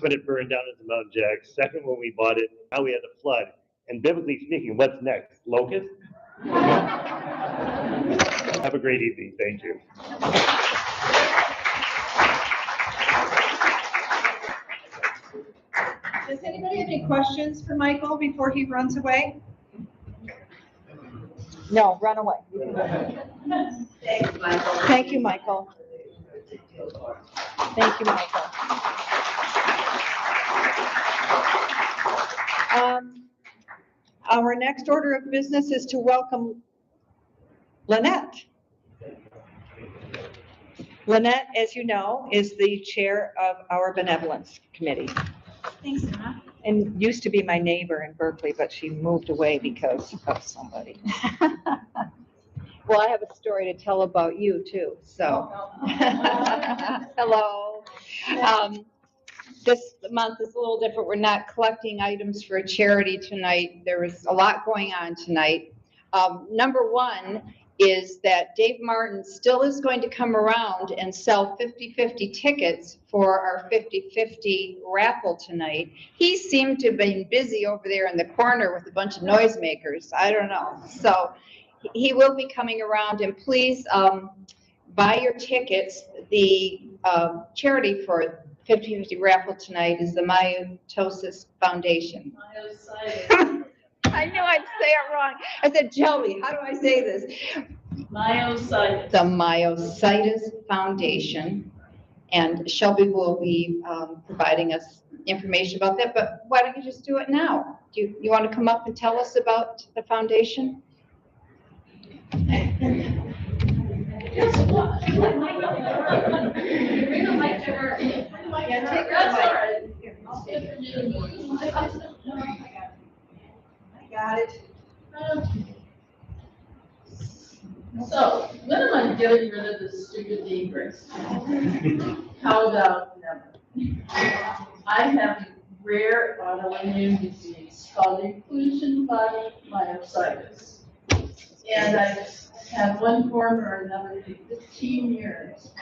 when it burned down at the Mount Jack. Second, when we bought it. Now we had a flood. And biblically speaking, what's next? Locust? Have a great evening. Thank you. Does anybody have any questions for Michael before he runs away? No, run away. Thanks, Michael. Thank you, Michael. Thank you, Michael. Our next order of business is to welcome Lynette. Lynette, as you know, is the chair of our benevolence committee. Thanks, Emma. And used to be my neighbor in Berkeley, but she moved away because of somebody. Well, I have a story to tell about you too, so. Hello. This month is a little different. We're not collecting items for a charity tonight. There is a lot going on tonight. Number one is that Dave Martin still is going to come around and sell 50/50 tickets for our 50/50 raffle tonight. He seemed to have been busy over there in the corner with a bunch of noisemakers. I don't know. So he will be coming around, and please buy your tickets. The charity for 50/50 raffle tonight is the Myotosis Foundation. I knew I'd say it wrong. I said, Joey, how do I say this? Myositis. The Myositis Foundation. And Shelby will be providing us information about that, but why don't you just do it now? Do you want to come up and tell us about the foundation? Got it. So, when am I getting rid of this stupid decrease? How about never? I have a rare autoimmune disease called inclusion body myositis. And I've had one form or another for 15 years.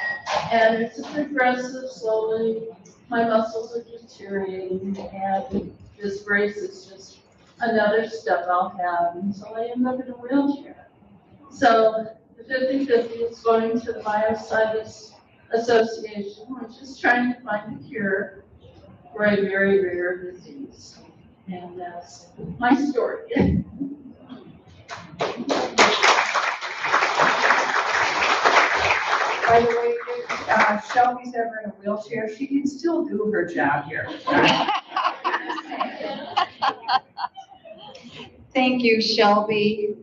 And it's progressive, slowly, my muscles are deteriorating, and this brace is just another step I'll have until I end up in a wheelchair. So the 50/50 is going to the Myositis Association, which is trying to find a cure for a very rare disease. And that's my story. By the way, if Shelby's ever in a wheelchair, she can still do her job here. Thank you, Shelby.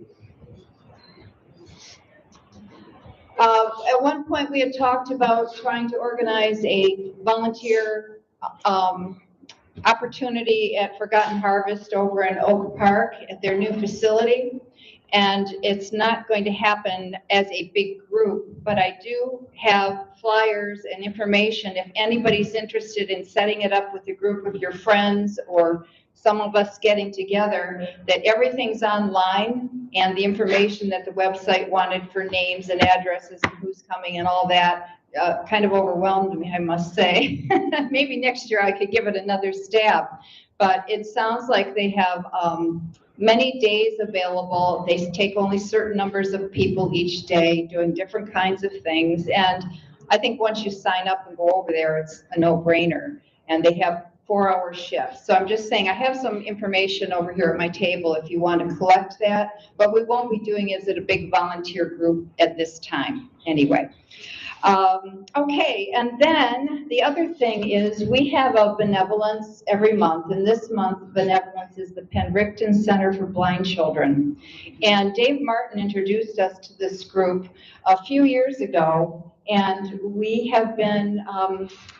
At one point, we had talked about trying to organize a volunteer opportunity at Forgotten Harvest over in Oak Park at their new facility. And it's not going to happen as a big group, but I do have flyers and information if anybody's interested in setting it up with a group of your friends or some of us getting together, that everything's online, and the information that the website wanted for names and addresses and who's coming and all that kind of overwhelmed me, I must say. Maybe next year I could give it another stab. But it sounds like they have many days available. They take only certain numbers of people each day doing different kinds of things. And I think once you sign up and go over there, it's a no-brainer. And they have 4-hour shifts. So I'm just saying, I have some information over here at my table if you want to collect that, but we won't be doing it as a big volunteer group at this time anyway. Okay, and then the other thing is we have a benevolence every month, and this month benevolence is the Penricton Center for Blind Children. And Dave Martin introduced us to this group a few years ago, and we have been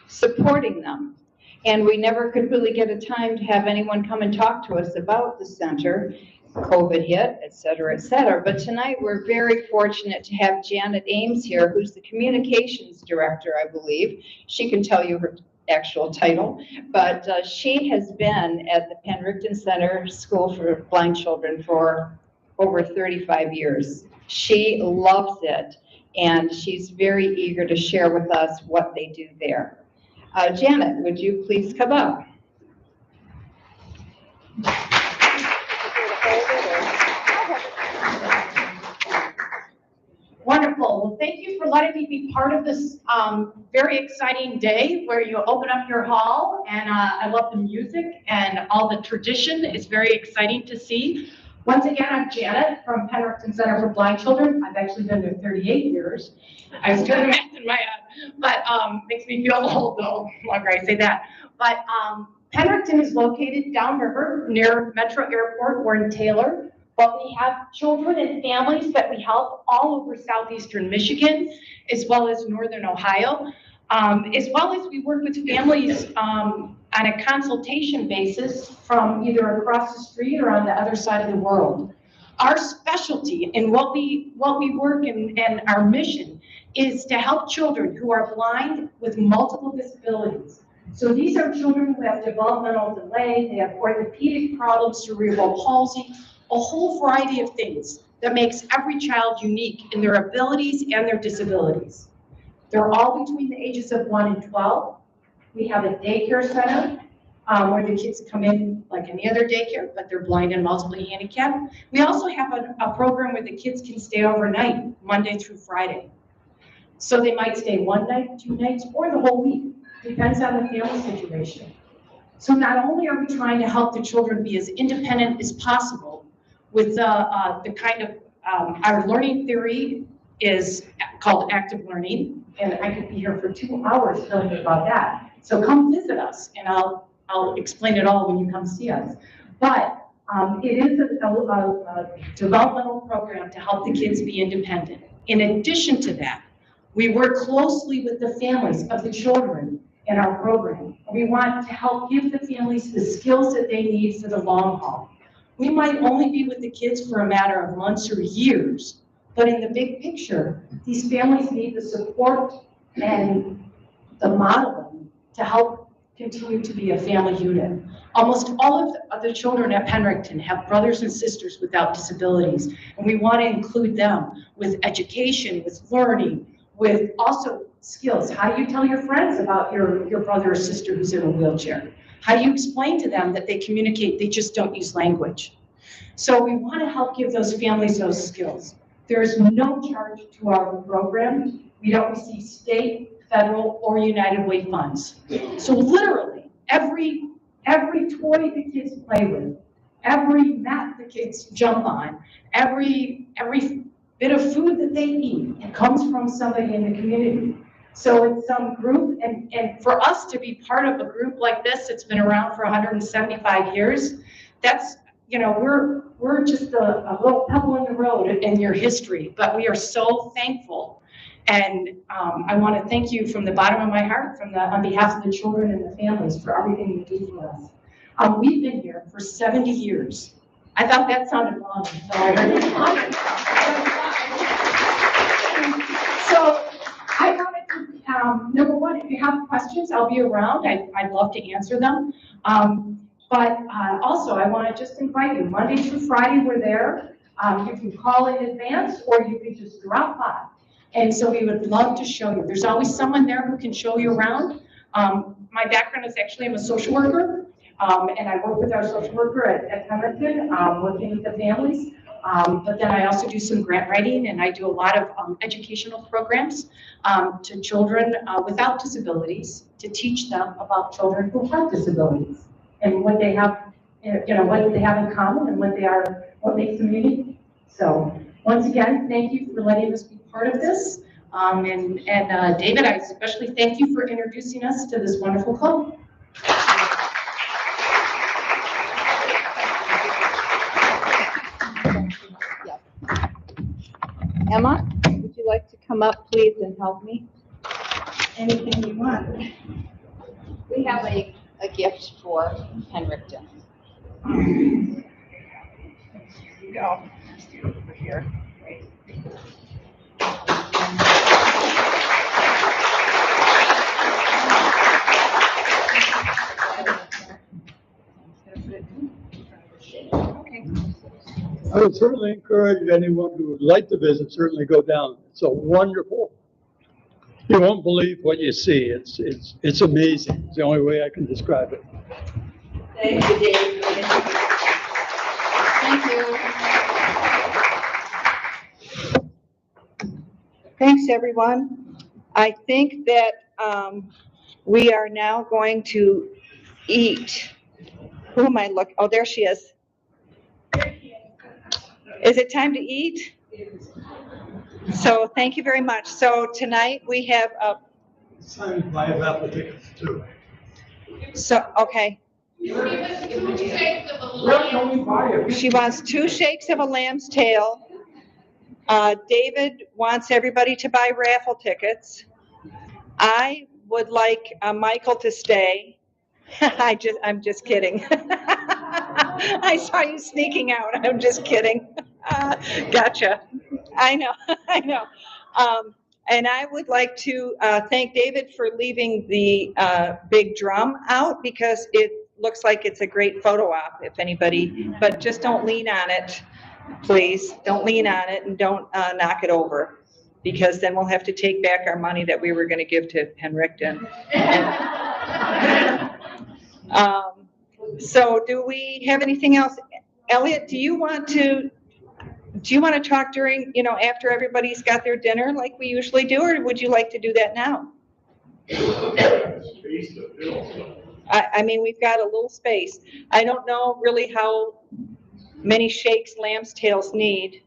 supporting them. And we never could really get a time to have anyone come and talk to us about the center. COVID hit, et cetera, et cetera. But tonight we're very fortunate to have Janet Ames here, who's the communications director, I believe. She can tell you her actual title, but she has been at the Penricton Center School for Blind Children for over 35 years. She loves it, and she's very eager to share with us what they do there. Janet, would you please come up? Wonderful. Well, thank you for letting me be part of this very exciting day where you open up your hall. And I love the music and all the tradition. It's very exciting to see. Once again, I'm Janet from Penricton Center for Blind Children. I've actually been there 38 years. I was doing the math in my head, but makes me feel old though, longer I say that. But Penricton is located downriver near Metro Airport. We're in Taylor. But we have children and families that we help all over southeastern Michigan, as well as northern Ohio, as well as we work with families on a consultation basis from either across the street or on the other side of the world. Our specialty and what we work and our mission is to help children who are blind with multiple disabilities. So these are children who have developmental delay, they have orthopedic problems, cerebral palsy, a whole variety of things that makes every child unique in their abilities and their disabilities. They're all between the ages of 1 and 12. We have a daycare center where the kids come in like any other daycare, but they're blind and multiply handicapped. We also have a program where the kids can stay overnight, Monday through Friday. So they might stay 1 night, 2 nights, or the whole week. Depends on the family situation. So not only are we trying to help the children be as independent as possible, with the kind of, our learning theory is called active learning, and I could be here for 2 hours telling you about that. So come visit us, and I'll explain it all when you come see us. But it is a developmental program to help the kids be independent. In addition to that, we work closely with the families of the children in our program. We want to help give the families the skills that they need for the long haul. We might only be with the kids for a matter of months or years, but in the big picture, these families need the support and the modeling to help continue to be a family unit. Almost all of the children at Penricton have brothers and sisters without disabilities, and we want to include them with education, with learning, with also skills. How do you tell your friends about your brother or sister who's in a wheelchair? How do you explain to them that they communicate, they just don't use language? So we want to help give those families those skills. There is no charge to our program. We don't receive state, federal, or United Way funds. So literally, every toy the kids play with, every mat the kids jump on, every bit of food that they eat, it comes from somebody in the community. So it's some group, and for us to be part of a group like this, it's been around for 175 years, that's, you know, we're just a little pebble in the road in your history, but we are so thankful. And I want to thank you from the bottom of my heart, on behalf of the children and the families, for everything you do for us. We've been here for 70 years. I thought that sounded long, so I heard it. So I wanted to, number one, if you have questions, I'll be around. I'd love to answer them. But also, I want to just invite you, Monday through Friday, we're there. You can call in advance, or you can just drop by. And so we would love to show you. There's always someone there who can show you around. My background is actually, I'm a social worker, and I work with our social worker at Penricton, working with the families. But then I also do some grant writing, and I do a lot of educational programs to children without disabilities, to teach them about children who have disabilities and what they have, you know, what they have in common and what makes them unique. So once again, thank you for letting us be part of this. And David, I especially thank you for introducing us to this wonderful club. Emma, would you like to come up, please, and help me? Anything you want. We have a gift for Penricton. Here you go. Over here. I would certainly encourage anyone who would like to visit, certainly go down. It's a wonderful You won't believe what you see. It's amazing. It's the only way I can describe it. Thank you, Dave. Thank you. Thanks, everyone. I think that we are now going to eat. Who am I looking? Oh, there she is. Is it time to eat? So thank you very much. So tonight we have a. Signed by applicants too. So, okay. Give us 2 shakes of a She wants 2 shakes of a lamb's tail. David wants everybody to buy raffle tickets. I would like Michael to stay. I'm just kidding. I saw you sneaking out. I'm just kidding. Gotcha. I know. I know. And I would like to thank David for leaving the big drum out because it looks like it's a great photo op if anybody, but just don't lean on it, please. Don't lean on it and don't knock it over because then we'll have to take back our money that we were going to give to Henrikton. So do we have anything else? Elliot, do you want to talk during, after everybody's got their dinner like we usually do, or would you like to do that now? I mean, we've got a little space. I don't know really how many shakes lamb's tails need.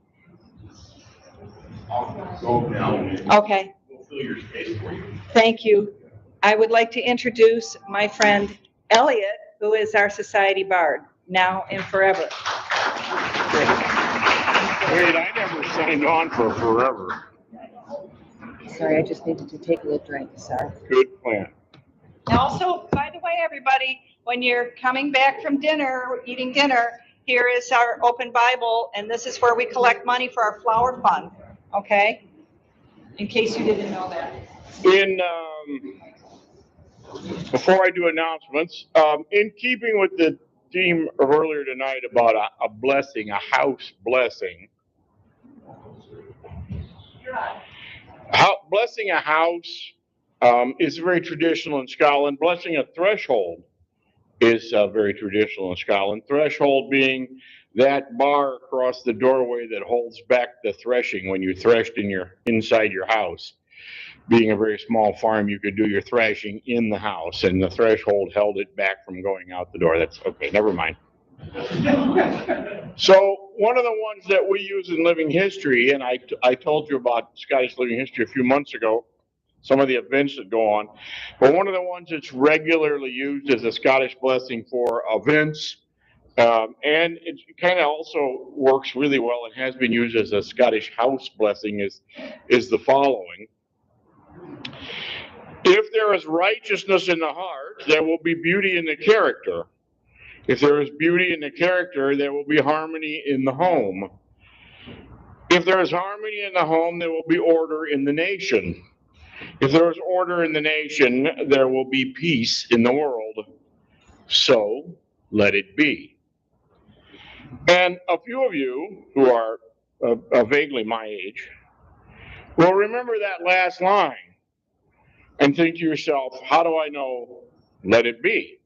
Go down. Okay. We'll fill your space for you. Thank you. I would like to introduce my friend Elliot, who is our society bard, now and forever. Wait, I never signed on for forever. Sorry, I just needed to take a little drink, sorry. Good plan. Also, by the way, everybody, when you're coming back from dinner, eating dinner, here is our open Bible, and this is where we collect money for our flower fund, okay? In case you didn't know that. Before I do announcements, in keeping with the theme of earlier tonight about a blessing, a house blessing, blessing a house is very traditional in Scotland. Blessing a threshold is very traditional in Scotland. Threshold being that bar across the doorway that holds back the threshing when you threshed inside your house. Being a very small farm, you could do your thrashing in the house, and the threshold held it back from going out the door. That's okay, never mind. So one of the ones that we use in living history, and I told you about Scottish living history a few months ago, some of the events that go on, but one of the ones that's regularly used as a Scottish blessing for events, and it kind of also works really well and has been used as a Scottish house blessing is the following. If there is righteousness in the heart, there will be beauty in the character. If there is beauty in the character, there will be harmony in the home. If there is harmony in the home, there will be order in the nation. If there is order in the nation, there will be peace in the world. So let it be. And a few of you who are vaguely my age will remember that last line and think to yourself, how do I know let it be?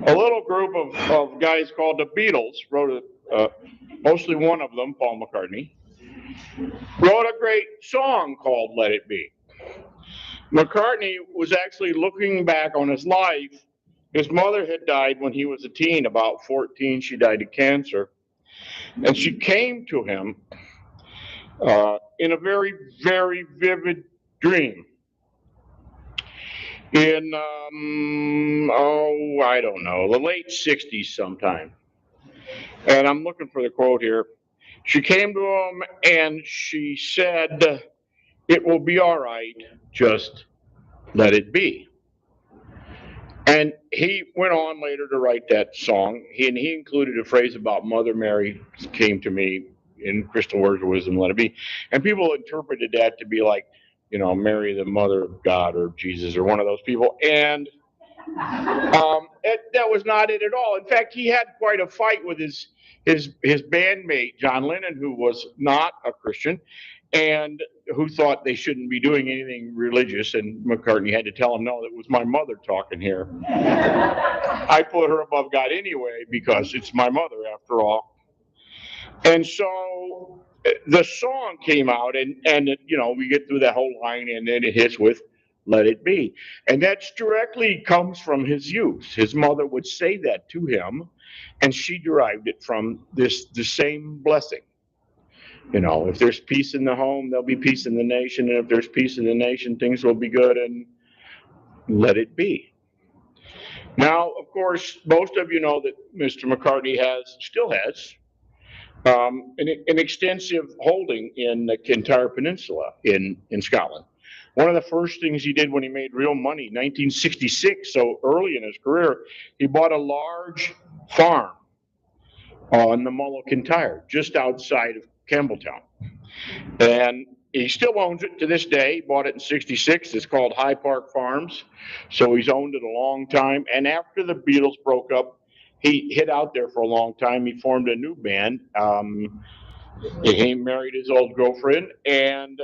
A little group of guys called the Beatles wrote mostly one of them, Paul McCartney, wrote a great song called Let It Be. McCartney was actually looking back on his life. His mother had died when he was a teen, about 14. She died of cancer. And she came to him in a very, very vivid dream. In, I don't know, the late 60s sometime. And I'm looking for the quote here. She came to him and she said, "It will be all right, just let it be." And he went on later to write that song. He included a phrase about Mother Mary came to me in Crystal Words of Wisdom, let it be. And people interpreted that to be like, Mary, the mother of God or Jesus or one of those people. And that was not it at all. In fact, he had quite a fight with his bandmate, John Lennon, who was not a Christian. And who thought they shouldn't be doing anything religious, and McCartney had to tell him, no, that was my mother talking here. I put her above God anyway because it's my mother after all. And so the song came out, and you know, we get through that whole line, and then it hits with "Let It Be," and that directly comes from his youth. His mother would say that to him, and she derived it from the same blessing. You know, if there's peace in the home, there'll be peace in the nation, and if there's peace in the nation, things will be good, and let it be. Now, of course, most of you know that Mr. McCartney still has an extensive holding in the entire peninsula in Scotland. One of the first things he did when he made real money, 1966, so early in his career, he bought a large farm on the Mull of Kintyre, just outside of Campbelltown. And he still owns it to this day. He bought it in 66. It's called High Park Farms. So he's owned it a long time. And after the Beatles broke up, he hid out there for a long time. He formed a new band. He married his old girlfriend, and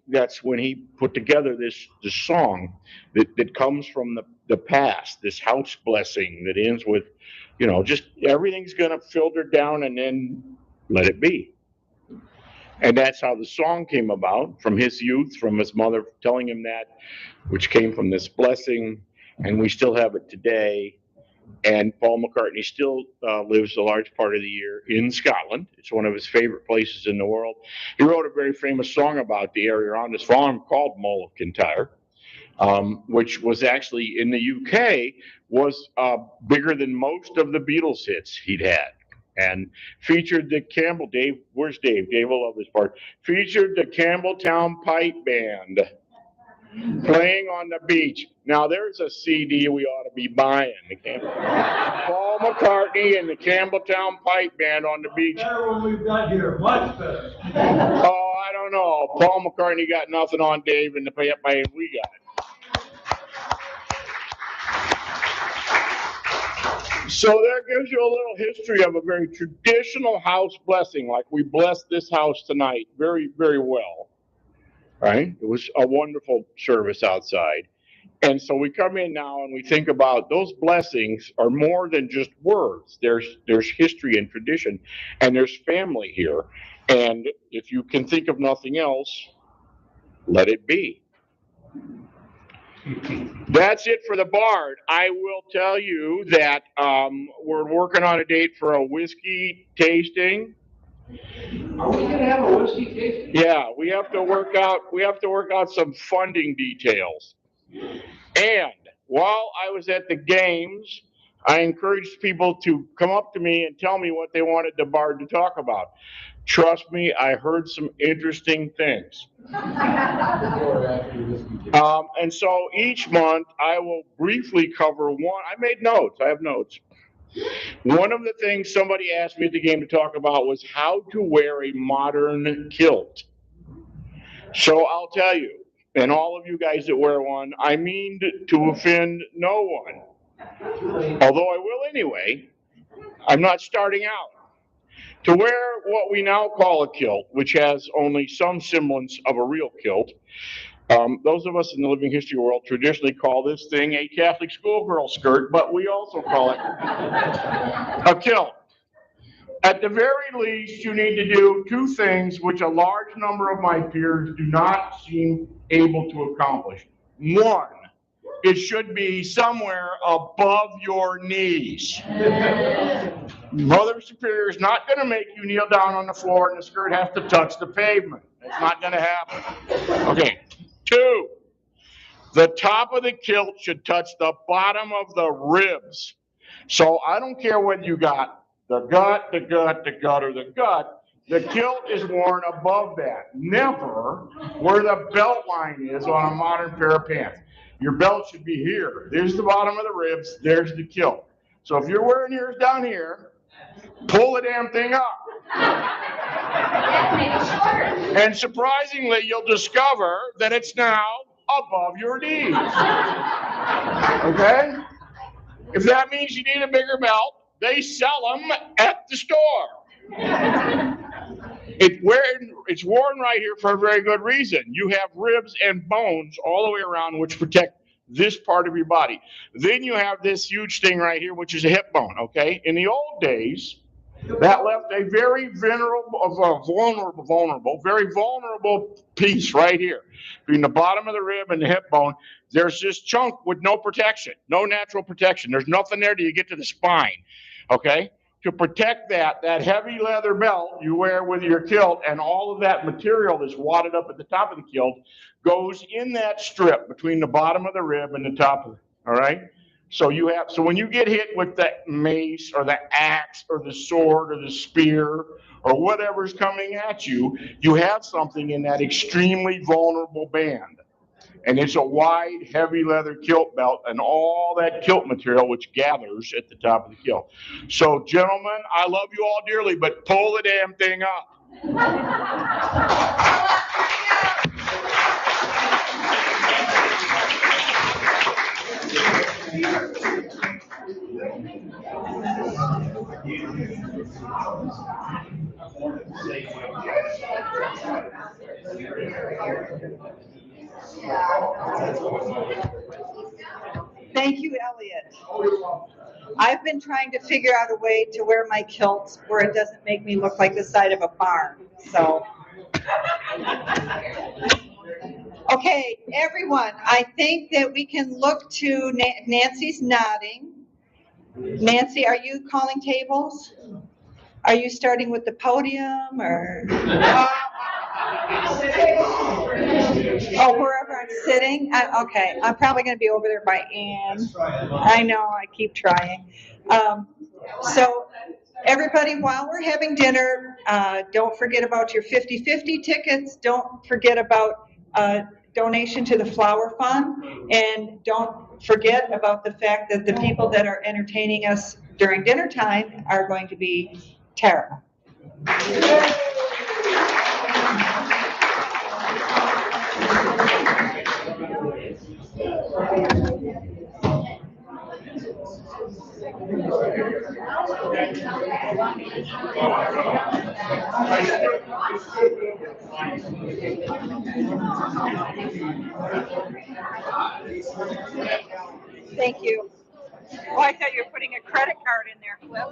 that's when he put together this song that comes from the past, this house blessing that ends with, you know, just everything's going to filter down and then let it be. And that's how the song came about, from his youth, from his mother telling him that, which came from this blessing, and we still have it today. And Paul McCartney still lives a large part of the year in Scotland. It's one of his favorite places in the world. He wrote a very famous song about the area around his farm called Mull of Kintyre, which was actually in the UK, was bigger than most of the Beatles hits he'd had. And featured the Dave, where's Dave? Dave will love this part. Featured the Campbelltown Pipe Band playing on the beach. Now there's a CD we ought to be buying. Paul McCartney and the Campbelltown Pipe Band on the beach. Better what we've got here, much better. Oh, I don't know. Paul McCartney got nothing on Dave and the pipe band we got. So that gives you a little history of a very traditional house blessing, like we blessed this house tonight very, very well, right? It was a wonderful service outside. And so we come in now and we think about those blessings are more than just words. There's history and tradition, and there's family here. And if you can think of nothing else, let it be. That's it for the Bard. I will tell you that we're working on a date for a whiskey tasting. Are we gonna have a whiskey tasting? Yeah, we have to work out some funding details. And while I was at the games, I encouraged people to come up to me and tell me what they wanted the Bard to talk about. Trust me, I heard some interesting things. And so each month I will briefly cover one. I made notes. I have notes. One of the things somebody asked me at the game to talk about was how to wear a modern kilt. So I'll tell you, and all of you guys that wear one, I mean to offend no one. Although I will anyway. I'm not starting out. To wear what we now call a kilt, which has only some semblance of a real kilt, those of us in the living history world traditionally call this thing a Catholic schoolgirl skirt, but we also call it a kilt. At the very least, you need to do two things which a large number of my peers do not seem able to accomplish. One, it should be somewhere above your knees. Mother Superior is not going to make you kneel down on the floor and the skirt has to touch the pavement. It's not going to happen. Okay. Two, the top of the kilt should touch the bottom of the ribs. So I don't care whether you got the gut, or the gut. The kilt is worn above that. Never where the belt line is on a modern pair of pants. Your belt should be here. There's the bottom of the ribs. There's the kilt. So if you're wearing yours down here, pull the damn thing up. And surprisingly, you'll discover that it's now above your knees. Okay? If that means you need a bigger belt, they sell them at the store. It's worn right here for a very good reason. You have ribs and bones all the way around which protect this part of your body. Then you have this huge thing right here, which is a hip bone, okay? In the old days, that left a very very vulnerable piece right here. Between the bottom of the rib and the hip bone, there's this chunk with no protection, no natural protection. There's nothing there till you get to the spine, okay? To protect that heavy leather belt you wear with your kilt and all of that material that's wadded up at the top of the kilt goes in that strip between the bottom of the rib and the top of it, all right? So when you get hit with the mace or the axe or the sword or the spear or whatever's coming at you, you have something in that extremely vulnerable band. And it's a wide, heavy leather kilt belt and all that kilt material which gathers at the top of the kilt. So, gentlemen, I love you all dearly, but pull the damn thing up. Thank you, Elliot. I've been trying to figure out a way to wear my kilts where it doesn't make me look like the side of a barn. So, okay, everyone, I think that we can look to Nancy's nodding. Nancy, are you calling tables? Are you starting with the podium or? Oh, wherever I'm sitting? Okay, I'm probably going to be over there by Ann. I know, I keep trying. So everybody, while we're having dinner, don't forget about your 50/50 tickets. Don't forget about donation to the Flower Fund. And don't forget about the fact that the people that are entertaining us during dinner time are going to be Tara. Thank you. Oh, I thought you were putting a credit card in there, Cliff.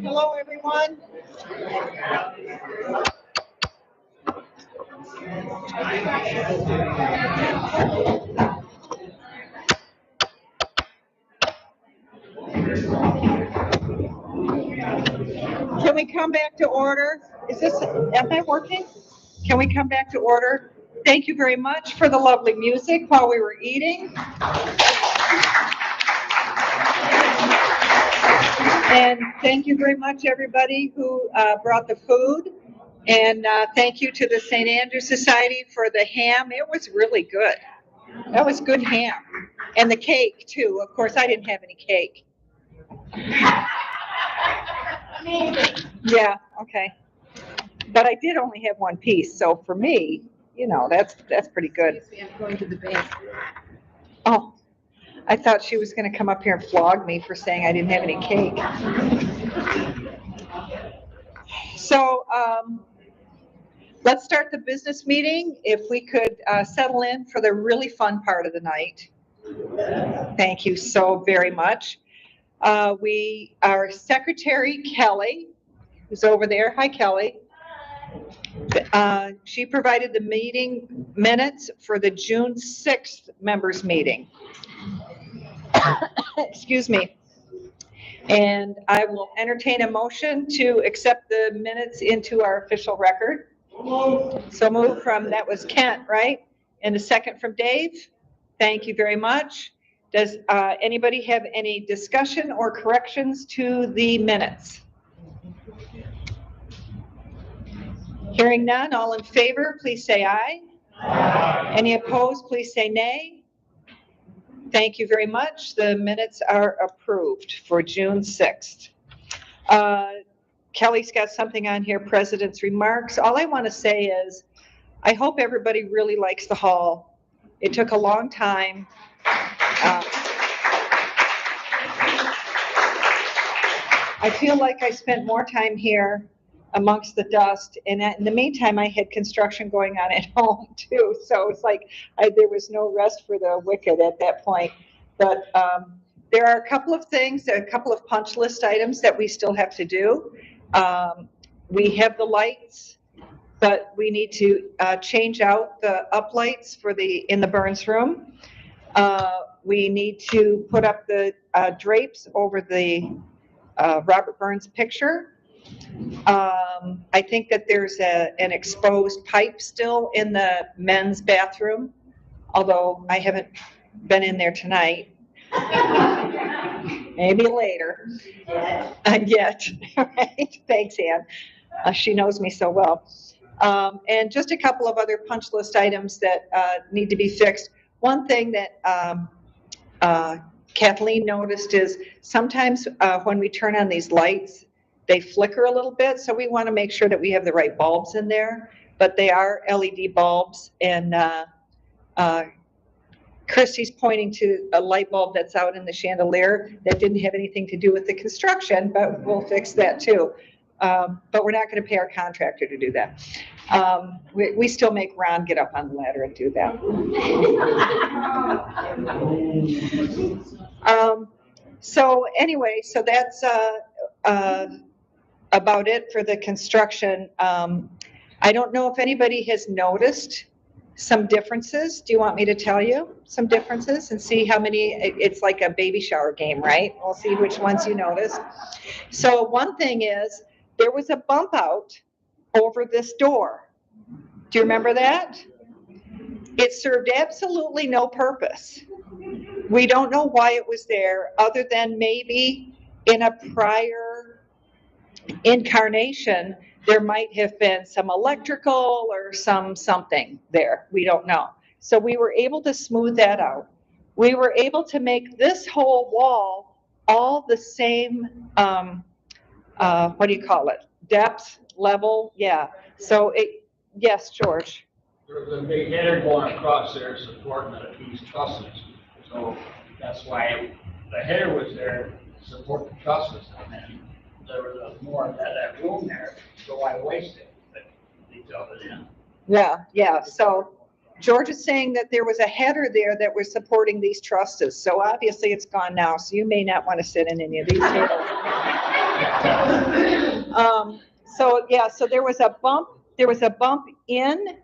Hello, everyone. Can we come back to order? Am I working? Can we come back to order? Thank you very much for the lovely music while we were eating. And thank you very much, everybody who brought the food. And thank you to the St. Andrew Society for the ham. It was really good. That was good ham. And the cake, too. Of course, I didn't have any cake. Yeah, okay. But I did only have one piece, so for me, you know, that's pretty good. I'm going to the bank. Oh, I thought she was going to come up here and flog me for saying I didn't have any cake. So let's start the business meeting. If we could settle in for the really fun part of the night. Thank you so very much. Our secretary, Kelly, who's over there. Hi, Kelly. She provided the meeting minutes for the June 6th members meeting. Excuse me. And I will entertain a motion to accept the minutes into our official record. So moved from, that was Kent, right? And a second from Dave. Thank you very much. Does anybody have any discussion or corrections to the minutes? Hearing none, all in favor, please say aye. Any opposed, please say nay. Thank you very much. The minutes are approved for June 6th. Kelly's got something on here, President's remarks. All I want to say is, I hope everybody really likes the hall. It took a long time. I feel like I spent more time here amongst the dust, and in the meantime, I had construction going on at home too. So it's like there was no rest for the wicked at that point. But there are a couple of things, a couple of punch list items that we still have to do. We have the lights, but we need to change out the uplights for in the Burns room. We need to put up the drapes over the Robert Burns picture. I think that there's an exposed pipe still in the men's bathroom, although I haven't been in there tonight. Maybe later. Yet. Right? Thanks, Ann. She knows me so well. And just a couple of other punch list items that need to be fixed. One thing that Kathleen noticed is sometimes when we turn on these lights, they flicker a little bit, so we want to make sure that we have the right bulbs in there. but they are LED bulbs, and Christy's pointing to a light bulb that's out in the chandelier that didn't have anything to do with the construction, but we'll fix that too. But we're not going to pay our contractor to do that. We still make Ron get up on the ladder and do that. So anyway, so that's about it for the construction. I don't know if anybody has noticed some differences. Do you want me to tell you some differences and see how many? It's like a baby shower game, right? We'll see which ones you notice. So one thing is, there was a bump out over this door. Do you remember that? It served absolutely no purpose. We don't know why it was there, other than maybe in a prior incarnation, there might have been some electrical or something there. We don't know. So we were able to smooth that out. We were able to make this whole wall all the same, what do you call it? Depth, level, yeah. So yes, George. There was a big header going across there supporting these trusses. So that's why the header was there to support the trusses. And then there was more of that room there, so I wasted it. They filled it in. Yeah. So George is saying that there was a header there that was supporting these trusses. So obviously it's gone now. So you may not want to sit in any of these tables. So there was a bump. There was a bump in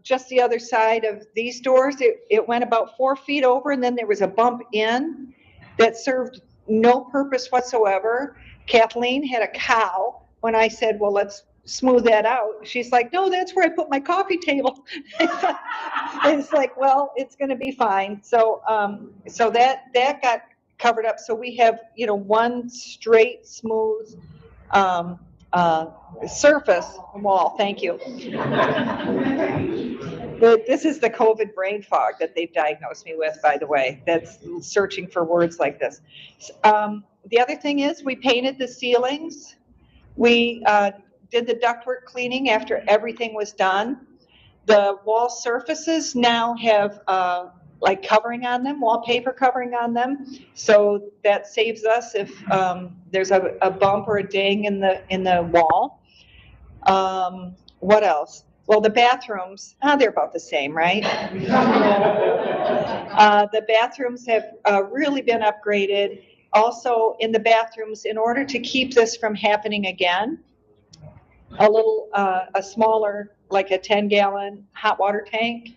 just the other side of these doors. It went about 4 feet over, and then there was a bump in that served no purpose whatsoever. Kathleen had a cow. When I said, well, let's smooth that out, she's like, no, that's where I put my coffee table. It's like, well, it's going to be fine. So that got covered up. So we have, one straight, smooth surface wall. Thank you. This is the COVID brain fog that they've diagnosed me with, by the way. That's searching for words like this. The other thing is, we painted the ceilings. We did the ductwork cleaning after everything was done. The wall surfaces now have like covering on them, wallpaper covering on them. So that saves us if there's a bump or a ding in the wall. What else? Well, the bathrooms, they're about the same, right? The bathrooms have really been upgraded. Also, in the bathrooms, in order to keep this from happening again, a smaller, like a 10-gallon hot water tank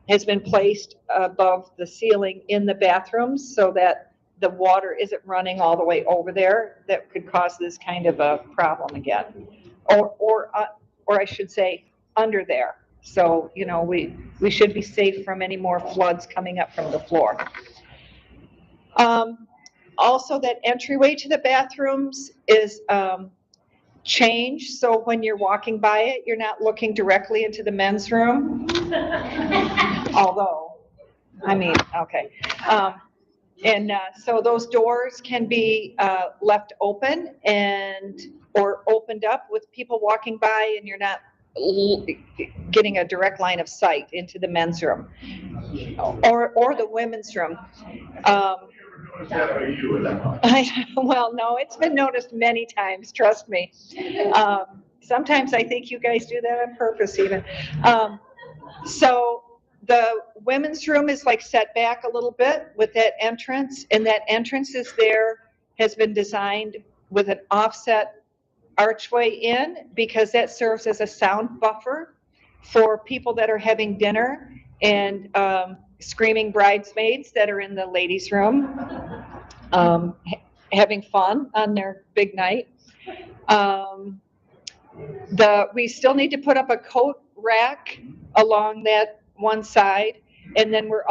has been placed above the ceiling in the bathrooms so that the water isn't running all the way over there. That could cause this kind of a problem again. Or I should say, under there. So, we should be safe from any more floods coming up from the floor. Also, that entryway to the bathrooms is changed. So when you're walking by it, you're not looking directly into the men's room. Although, okay. So those doors can be left open or opened up with people walking by, and you're not getting a direct line of sight into the men's room or the women's room. Well, no, it's been noticed many times, trust me. Sometimes I think you guys do that on purpose even. So the women's room is like set back a little bit with that entrance, and that entrance has been designed with an offset archway in, because that serves as a sound buffer for people that are having dinner and screaming bridesmaids that are in the ladies' room having fun on their big night. We still need to put up a coat rack along that one side, and then we're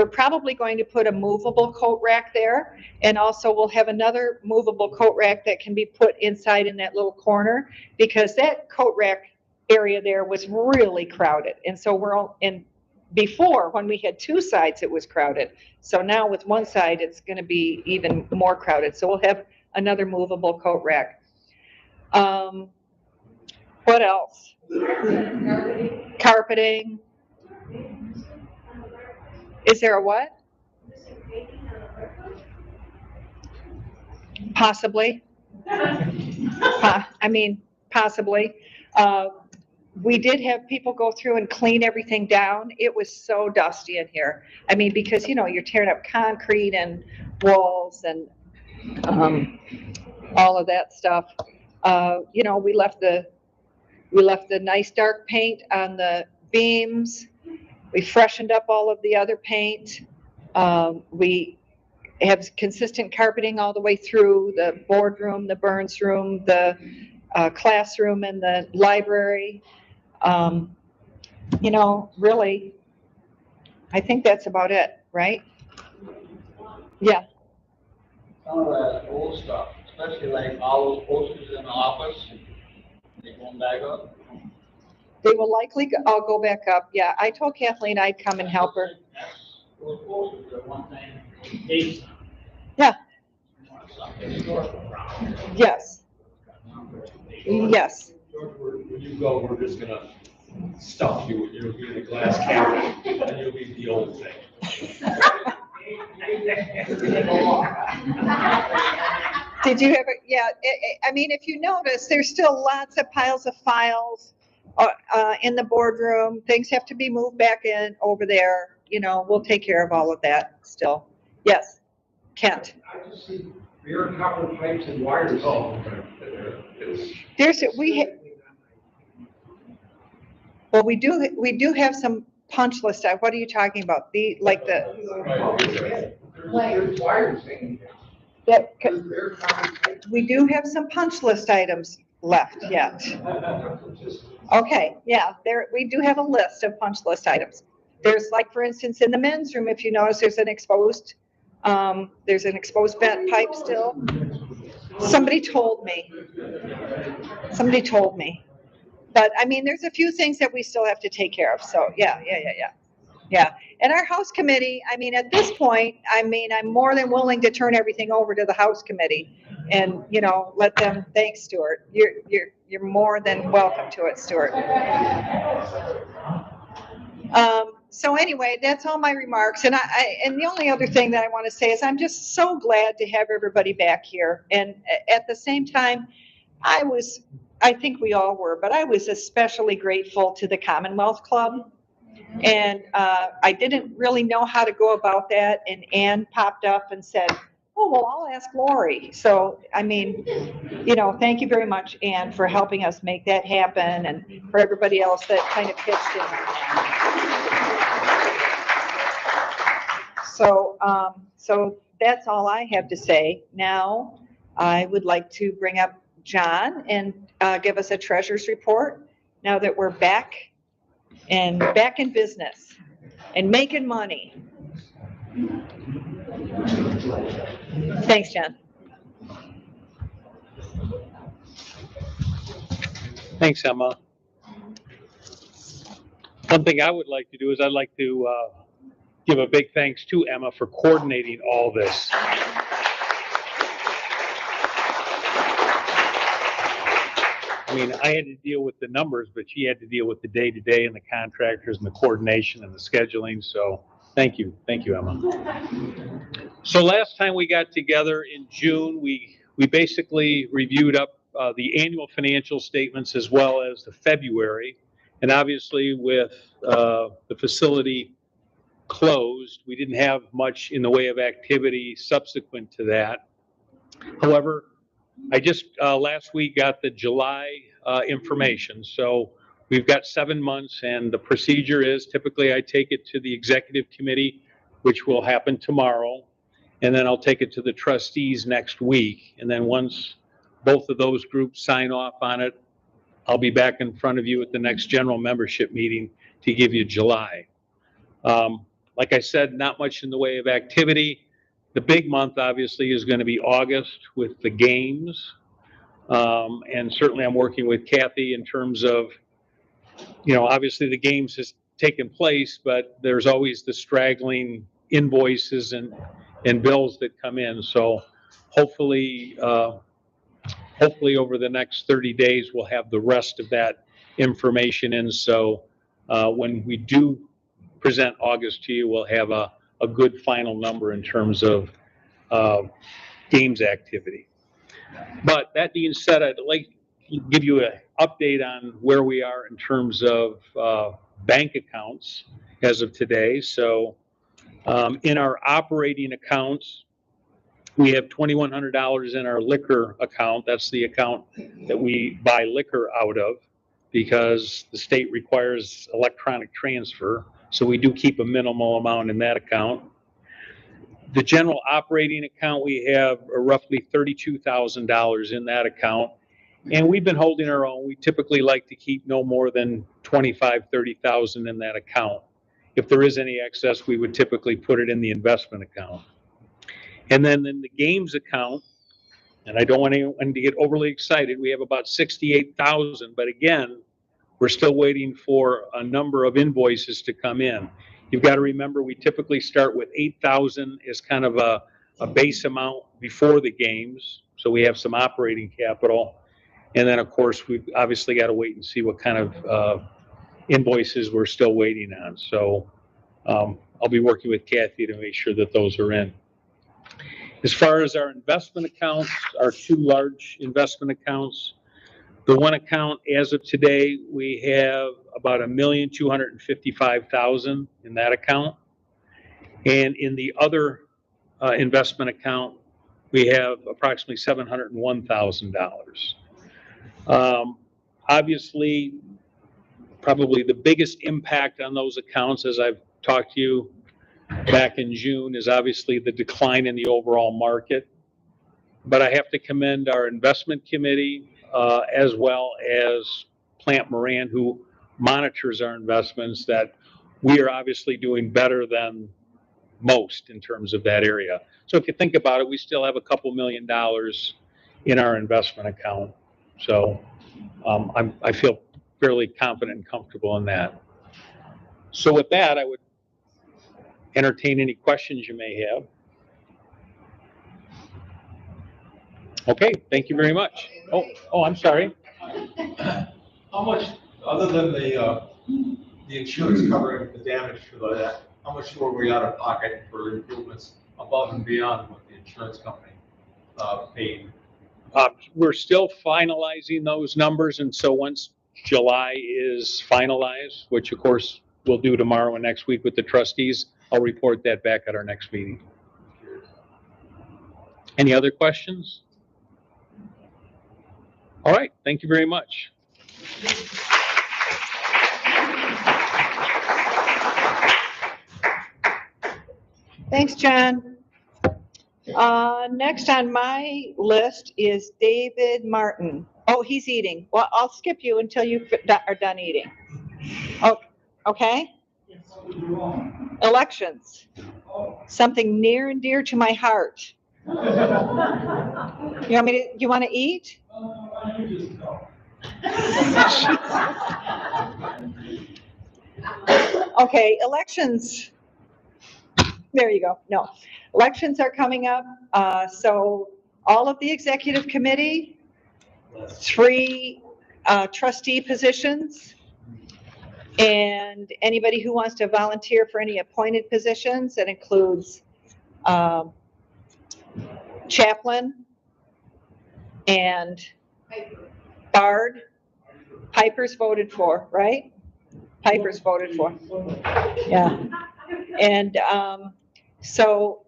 probably going to put a movable coat rack there, and also we'll have another movable coat rack that can be put inside in that little corner, because that coat rack area there was really crowded. And so before, when we had two sides, it was crowded. So now with one side, it's going to be even more crowded. So we'll have another movable coat rack. What else? Carpeting. Is there a what? Possibly. Possibly. We did have people go through and clean everything down. It was so dusty in here. I mean, because, you're tearing up concrete and walls and all of that stuff. We left the nice dark paint on the beams. We freshened up all of the other paint. We have consistent carpeting all the way through the boardroom, the Burns room, the classroom, and the library. Really, I think that's about it, right? Yeah. Some of that old stuff, especially like all those posters in the office, they going back up. They will likely all go back up. Yeah, I told Kathleen I'd come and help her. Those posters are one thing. Yeah. Historical. Yes. Yes. George, when you go, we're just gonna stuff you, you'll be in a glass cabinet, and you'll be the old thing. Did you ever? Yeah. I mean, if you notice, there's still lots of piles of files in the boardroom. Things have to be moved back in over there. We'll take care of all of that still. Yes. Kent. I just see bare copper pipes and wires. Oh, Well, we do have some punch list. What are you talking about? There's wires hanging we do have some punch list items left yet. Okay, yeah, we do have a list of punch list items. There's, like, for instance, in the men's room, if you notice, there's an exposed vent pipe still. Somebody told me. But I mean, there's a few things that we still have to take care of. So yeah. And our house committee, I mean, at this point, I'm more than willing to turn everything over to the house committee and, let them. Thanks, Stuart. You're more than welcome to it, Stuart. So anyway, that's all my remarks. And and the only other thing that I want to say is I'm just so glad to have everybody back here. And at the same time, I think we all were, but I was especially grateful to the Commonwealth Club. And I didn't really know how to go about that. And Ann popped up and said, oh, well, I'll ask Lori. So, I mean, thank you very much, Ann, for helping us make that happen, and for everybody else that kind of pitched in. So that's all I have to say. Now, I would like to bring up John and give us a treasurer's report now that we're back in business and making money. Thanks, John. Thanks, Emma. One thing I would like to do is I'd like to give a big thanks to Emma for coordinating all this. I mean, I had to deal with the numbers, but she had to deal with the day-to-day and the contractors and the coordination and the scheduling. So thank you, Emma. So last time we got together in June, we basically reviewed up the annual financial statements as well as the February. And obviously with the facility closed, we didn't have much in the way of activity subsequent to that. However, I just last week got the July information. So we've got 7 months, and the procedure is typically I take it to the executive committee, which will happen tomorrow, and then I'll take it to the trustees next week. And then once both of those groups sign off on it, I'll be back in front of you at the next general membership meeting to give you July. Like I said, not much in the way of activity. The big month, obviously, is going to be August with the games. And certainly I'm working with Kathy in terms of, obviously the games has taken place, but there's always the straggling invoices and bills that come in. So hopefully hopefully over the next 30 days, we'll have the rest of that information in. So when we do present August to you, we'll have a good final number in terms of games activity. But that being said, I'd like to give you an update on where we are in terms of bank accounts as of today. So in our operating accounts, we have $2,100 in our liquor account. That's the account that we buy liquor out of because the state requires electronic transfer. So we do keep a minimal amount in that account. The general operating account, we have roughly $32,000 in that account. And we've been holding our own. We typically like to keep no more than $25,000, $30,000 in that account. If there is any excess, we would typically put it in the investment account. And then in the games account, and I don't want anyone to get overly excited, we have about 68,000, but again, we're still waiting for a number of invoices to come in. You've got to remember, we typically start with 8,000 as kind of a base amount before the games. So we have some operating capital. And then of course, we've obviously got to wait and see what kind of invoices we're still waiting on. So I'll be working with Kathy to make sure that those are in. As far as our investment accounts, our two large investment accounts, the one account as of today, we have about $1,255,000 in that account. And in the other investment account, we have approximately $701,000. Obviously, probably the biggest impact on those accounts, as I've talked to you back in June, is obviously the decline in the overall market. But I have to commend our investment committee as well as Plant Moran, who monitors our investments, that we are obviously doing better than most in terms of that area. So if you think about it, we still have a couple $1 million in our investment account. So I feel fairly confident and comfortable in that. So with that, I would entertain any questions you may have. Okay, thank you very much. Oh, I'm sorry. How much, other than the insurance covering the damage for that, how much were we out of pocket for improvements above and beyond what the insurance company paid? We're still finalizing those numbers, and so once July is finalized, which of course we'll do tomorrow and next week with the trustees, I'll report that back at our next meeting. Any other questions? All right, thank you very much. Thanks, John. Next on my list is David Martin. Oh, he's eating. Well, I'll skip you until you are done eating. Oh, okay. Elections. Something near and dear to my heart. You want to eat? Okay, elections. There you go. No, elections are coming up. So all of the executive committee, 3 trustee positions, and anybody who wants to volunteer for any appointed positions. That includes chaplain and Bard. Piper's voted for, right? Piper's voted for. Yeah. And so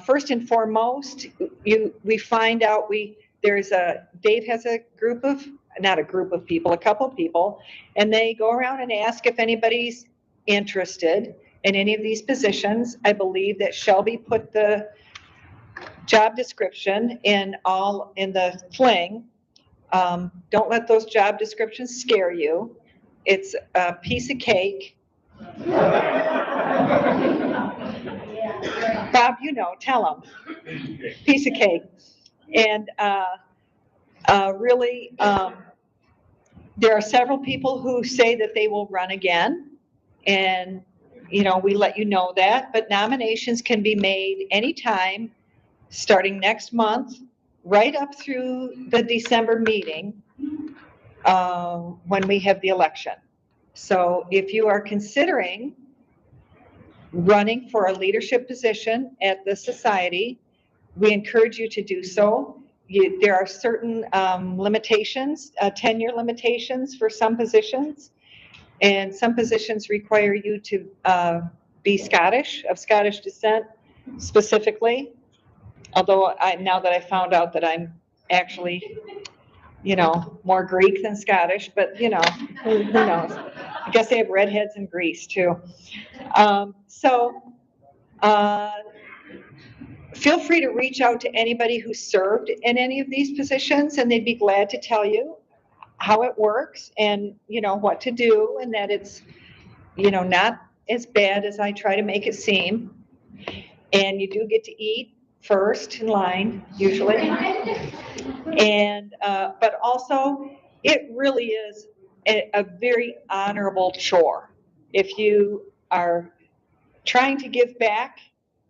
first and foremost, we find out Dave has a group of, not a group of people, a couple of people, and they go around and ask if anybody's interested in any of these positions. I believe that Shelby put the job description in the fling. Don't let those job descriptions scare you. It's a piece of cake. Bob, tell them. Piece of cake. And really, there are several people who say that they will run again. And, we let you know that. But nominations can be made anytime starting next month right up through the December meeting, when we have the election. So if you are considering running for a leadership position at the society, we encourage you to do so. There are certain limitations, tenure limitations for some positions, and some positions require you to be Scottish, of Scottish descent specifically. Although now that I found out that I'm actually, more Greek than Scottish, but who knows? I guess they have redheads in Greece too. Feel free to reach out to anybody who served in any of these positions, and they'd be glad to tell you how it works and, what to do, and that it's, not as bad as I try to make it seem. And you do get to eat first in line, usually. And, but also, it really is a very honorable chore. If you are trying to give back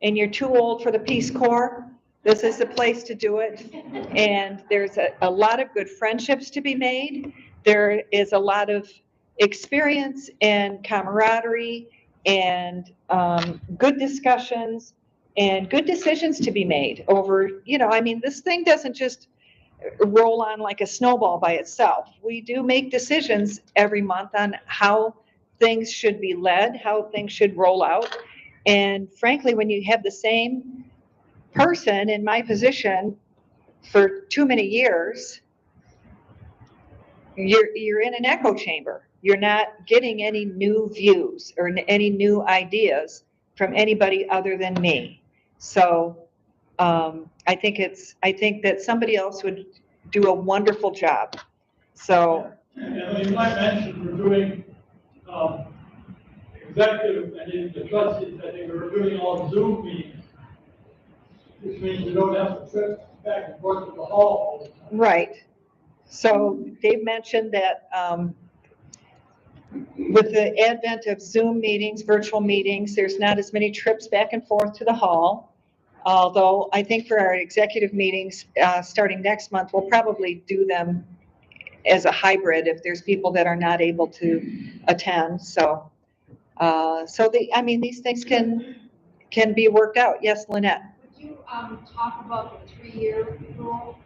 and you're too old for the Peace Corps, this is the place to do it. And there's a lot of good friendships to be made. There is a lot of experience and camaraderie and good discussions and good decisions to be made over, this thing doesn't just roll on like a snowball by itself. We do make decisions every month on how things should be led, how things should roll out. And frankly, when you have the same person in my position for too many years, you're in an echo chamber. You're not getting any new views or any new ideas from anybody other than me. So I think that somebody else would do a wonderful job. So. And you might mention we're doing executive and the trustees, I think we're doing all Zoom meetings, which means you don't have to trip back and forth to the hall. Right. So Dave mentioned that with the advent of Zoom meetings, virtual meetings, there's not as many trips back and forth to the hall. Although I think for our executive meetings, starting next month, we'll probably do them as a hybrid if there's people that are not able to attend. So, these things can be worked out. Yes, Lynette. Would you talk about the 3-year rule?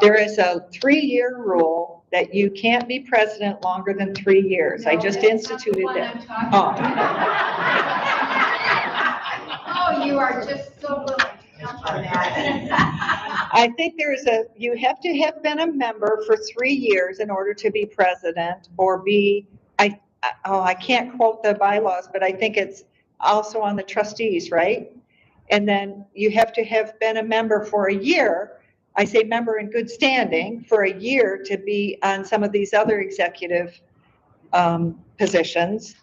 There is a 3-year rule that you can't be president longer than 3 years. I just instituted that. Oh, you are just so willing to jump on that. I think you have to have been a member for 3 years in order to be president or be, I can't quote the bylaws, but I think it's also on the trustees, right? And then you have to have been a member for a year. I say member in good standing for a year to be on some of these other executive positions.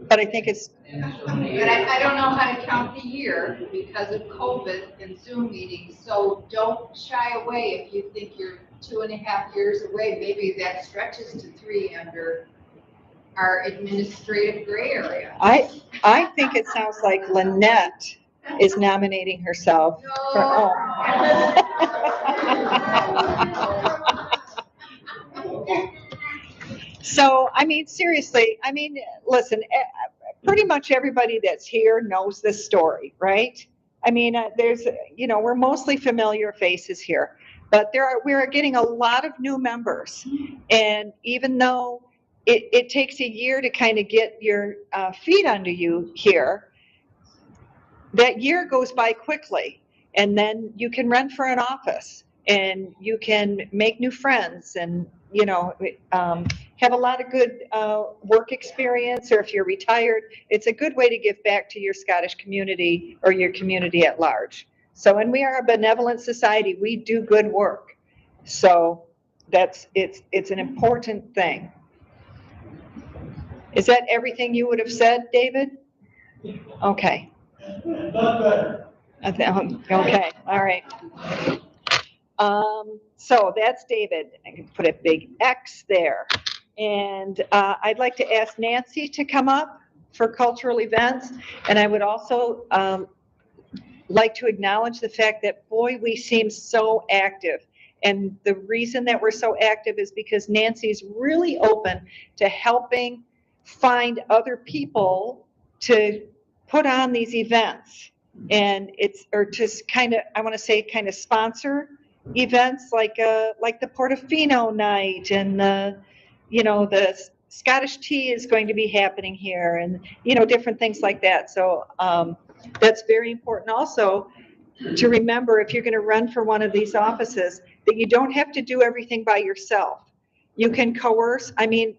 But I think it's. But I don't know how to count the year because of COVID and Zoom meetings. So don't shy away if you think you're 2.5 years away. Maybe that stretches to 3 under our administrative gray area. I think it sounds like Lynette is nominating herself for. So, seriously, listen, pretty much everybody that's here knows this story, right? There's, we're mostly familiar faces here, but we're getting a lot of new members. And even though it takes a year to kind of get your feet under you here, that year goes by quickly. And then you can run for an office and you can make new friends and, have a lot of good work experience, or if you're retired, it's a good way to give back to your Scottish community or your community at large. So, and we are a benevolent society. We do good work. So it's an important thing. Is that everything you would have said, David? Okay. Okay, all right. So that's David. I can put a big X there. And I'd like to ask Nancy to come up for cultural events. And I would also like to acknowledge the fact that, boy, we seem so active. And the reason that we're so active is because Nancy's really open to helping find other people to put on these events. And or to kind of, I want to say, kind of sponsor events like the Portofino night, and the Scottish tea is going to be happening here, and different things like that. So that's very important also to remember, if you're going to run for one of these offices, that you don't have to do everything by yourself. You can coerce. I mean,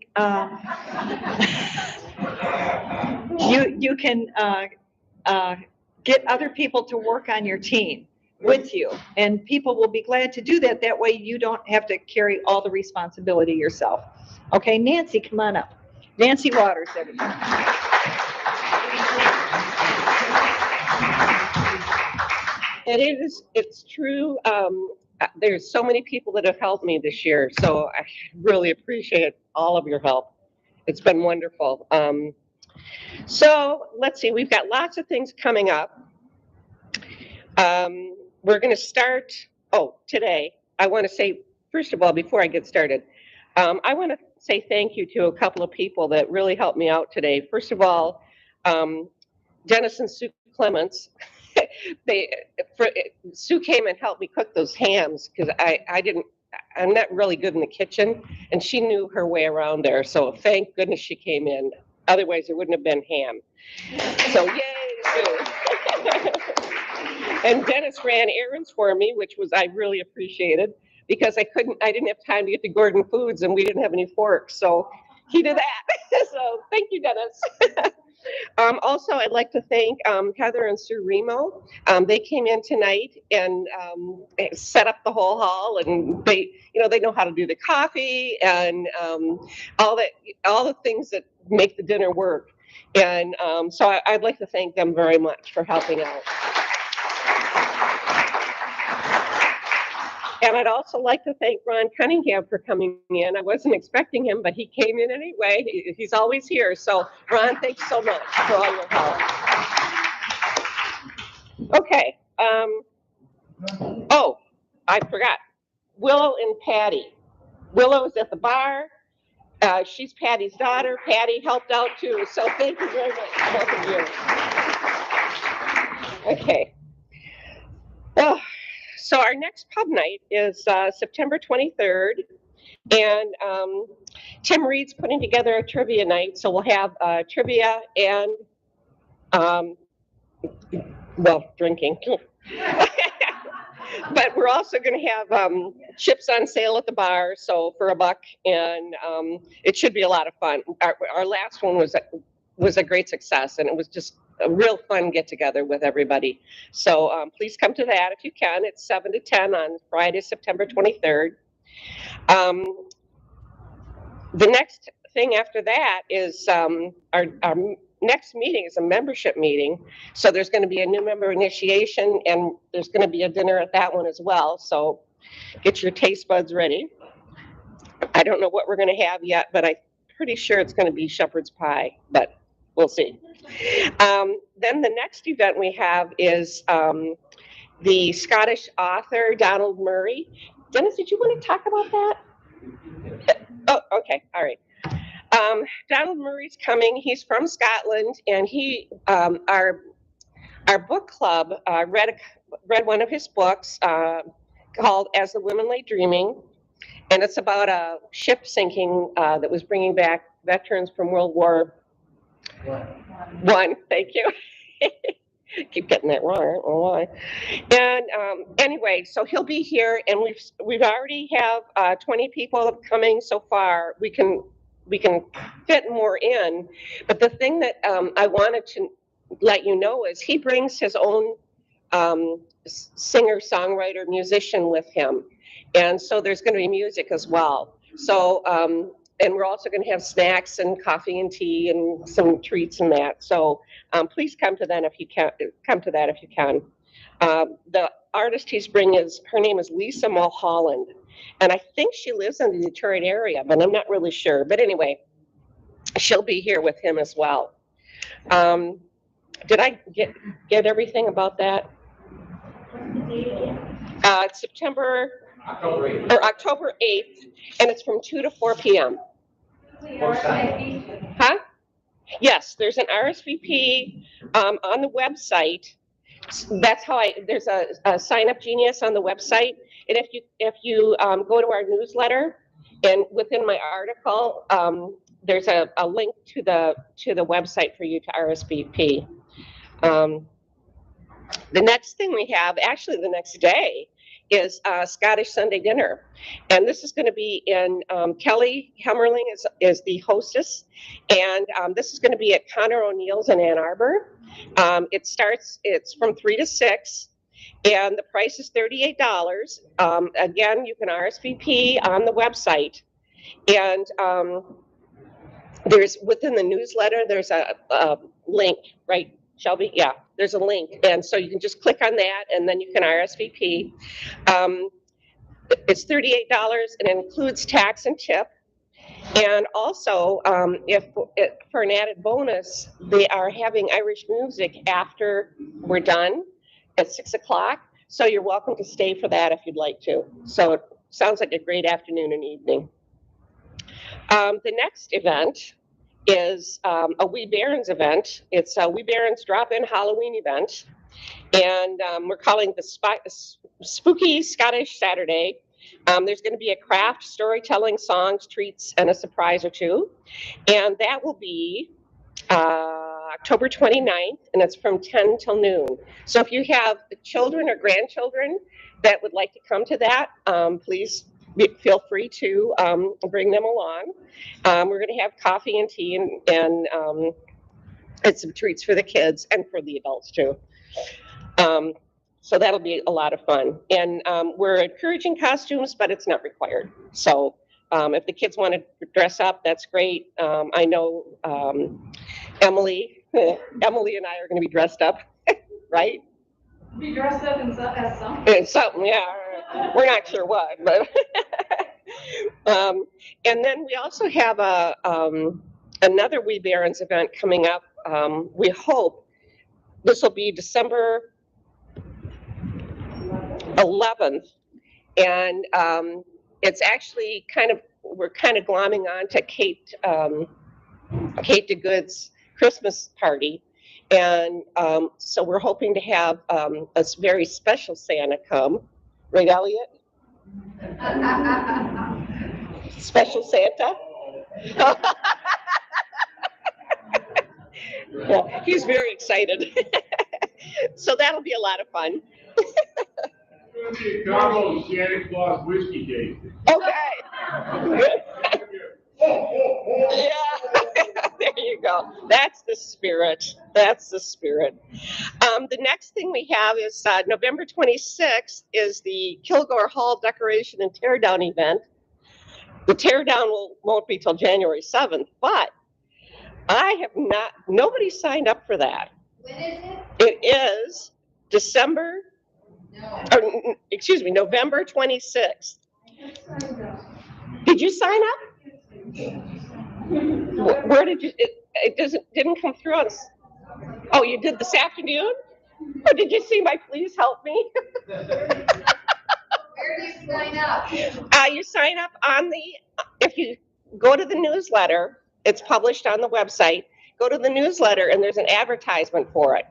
you can get other people to work on your team with you, and people will be glad to do that. That way you don't have to carry all the responsibility yourself. Okay, Nancy, come on up. Nancy Waters, everybody. It's true. There's so many people that have helped me this year, so I really appreciate all of your help. It's been wonderful. So let's see, we've got lots of things coming up. We're going to start, today, I want to say, first of all, before I get started, I want to say thank you to a couple of people that really helped me out today. First of all, Dennis and Sue Clements. Sue came and helped me cook those hams, because I'm not really good in the kitchen, and she knew her way around there. So thank goodness she came in. Otherwise, it wouldn't have been ham. So yay, Sue. And Dennis ran errands for me, which I really appreciated, because I didn't have time to get to Gordon Foods, and we didn't have any forks. So he did that. So thank you, Dennis. Also, I'd like to thank Heather and Sue Remo. They came in tonight and set up the whole hall, and they know how to do the coffee and all the things that make the dinner work. And so I'd like to thank them very much for helping out. And I'd also like to thank Ron Cunningham for coming in. I wasn't expecting him, but he came in anyway. He's always here. So, Ron, thanks so much for all your help. Okay. I forgot. Willow and Patty. Willow's at the bar. She's Patty's daughter. Patty helped out too. So thank you very much, both of you. Okay. So our next pub night is September 23rd, and Tim Reed's putting together a trivia night, so we'll have trivia and, drinking. But we're also going to have chips on sale at the bar, so for $1, and it should be a lot of fun. Our last one was a great success, and it was just a real fun get together with everybody. So please come to that if you can. It's 7 to 10 on Friday, September 23rd. The next thing after that is our next meeting is a membership meeting. So there's going to be a new member initiation, and there's going to be a dinner at that one as well. So get your taste buds ready. I don't know what we're going to have yet, but I'm pretty sure it's going to be shepherd's pie, but we'll see. Then the next event we have is the Scottish author, Donald Murray. Dennis, did you want to talk about that? Oh, okay. All right. Donald Murray's coming. He's from Scotland, and our book club read one of his books called As the Women Lay Dreaming, and it's about a ship sinking that was bringing back veterans from World War I. Thank you. Keep getting that wrong. I don't know why. And anyway, so he'll be here, and we've already have 20 people coming so far. We can fit more in, but the thing that I wanted to let you know is he brings his own singer, songwriter, musician with him, and so there's going to be music as well. So and we're also going to have snacks and coffee and tea and some treats and that. So please come to that if you can. The artist he's bringing her name is Lisa Mulholland, and I think she lives in the Detroit area, but I'm not really sure. But anyway, she'll be here with him as well. Did I get everything about that? It's October 8th, and it's from 2 to 4 p.m. Huh? Yes, there's an RSVP on the website. That's how there's a sign up genius on the website. And if you go to our newsletter, and within my article, there's a link to the website for you to RSVP. The next thing we have, actually the next day, is Scottish Sunday dinner. And this is going to be in, Kelly Hemmerling is the hostess. And this is going to be at Connor O'Neill's in Ann Arbor. It's from 3 to 6. And the price is $38. Again, you can RSVP on the website. And there's, within the newsletter, there's a link, right, Shelby? Yeah, there's a link. And so you can just click on that and then you can RSVP. It's $38 and it includes tax and tip. And also, for an added bonus, they are having Irish music after we're done at 6 o'clock. So you're welcome to stay for that if you'd like to. So it sounds like a great afternoon and evening. The next event is a Wee Barons event. It's a Wee Barons drop-in Halloween event. And we're calling the Spooky Scottish Saturday. There's going to be a craft, storytelling, songs, treats, and a surprise or two. And that will be October 29th, and it's from 10 till noon. So if you have children or grandchildren that would like to come to that, please feel free to bring them along. We're going to have coffee and tea and some treats for the kids and for the adults too. So that'll be a lot of fun. And we're encouraging costumes, but it's not required. So if the kids want to dress up, that's great. I know Emily and I are going to be dressed up, right? Be dressed up as something. It's something, yeah. We're not sure what, but. And then we also have another Wee Barons event coming up. We hope this will be December 11th, and it's actually we're kind of glomming on to Kate DeGood's Christmas party, and so we're hoping to have a very special Santa come, right, Elliot? Special Santa? Yeah, he's very excited. So that'll be a lot of fun. It's going to be a combo Santa Claus whiskey tasting. Okay. Yeah, there you go. That's the spirit. That's the spirit. The next thing we have is November 26th is the Kilgore Hall Decoration and Teardown event. The teardown won't be till January 7th, but nobody signed up for that. When is it? It is November 26th. Did you sign up? Where did you, it didn't come through on, oh, you did this afternoon? Or did you see my please help me? Where do you sign up? You sign up if you go to the newsletter, it's published on the website, go to the newsletter and there's an advertisement for it.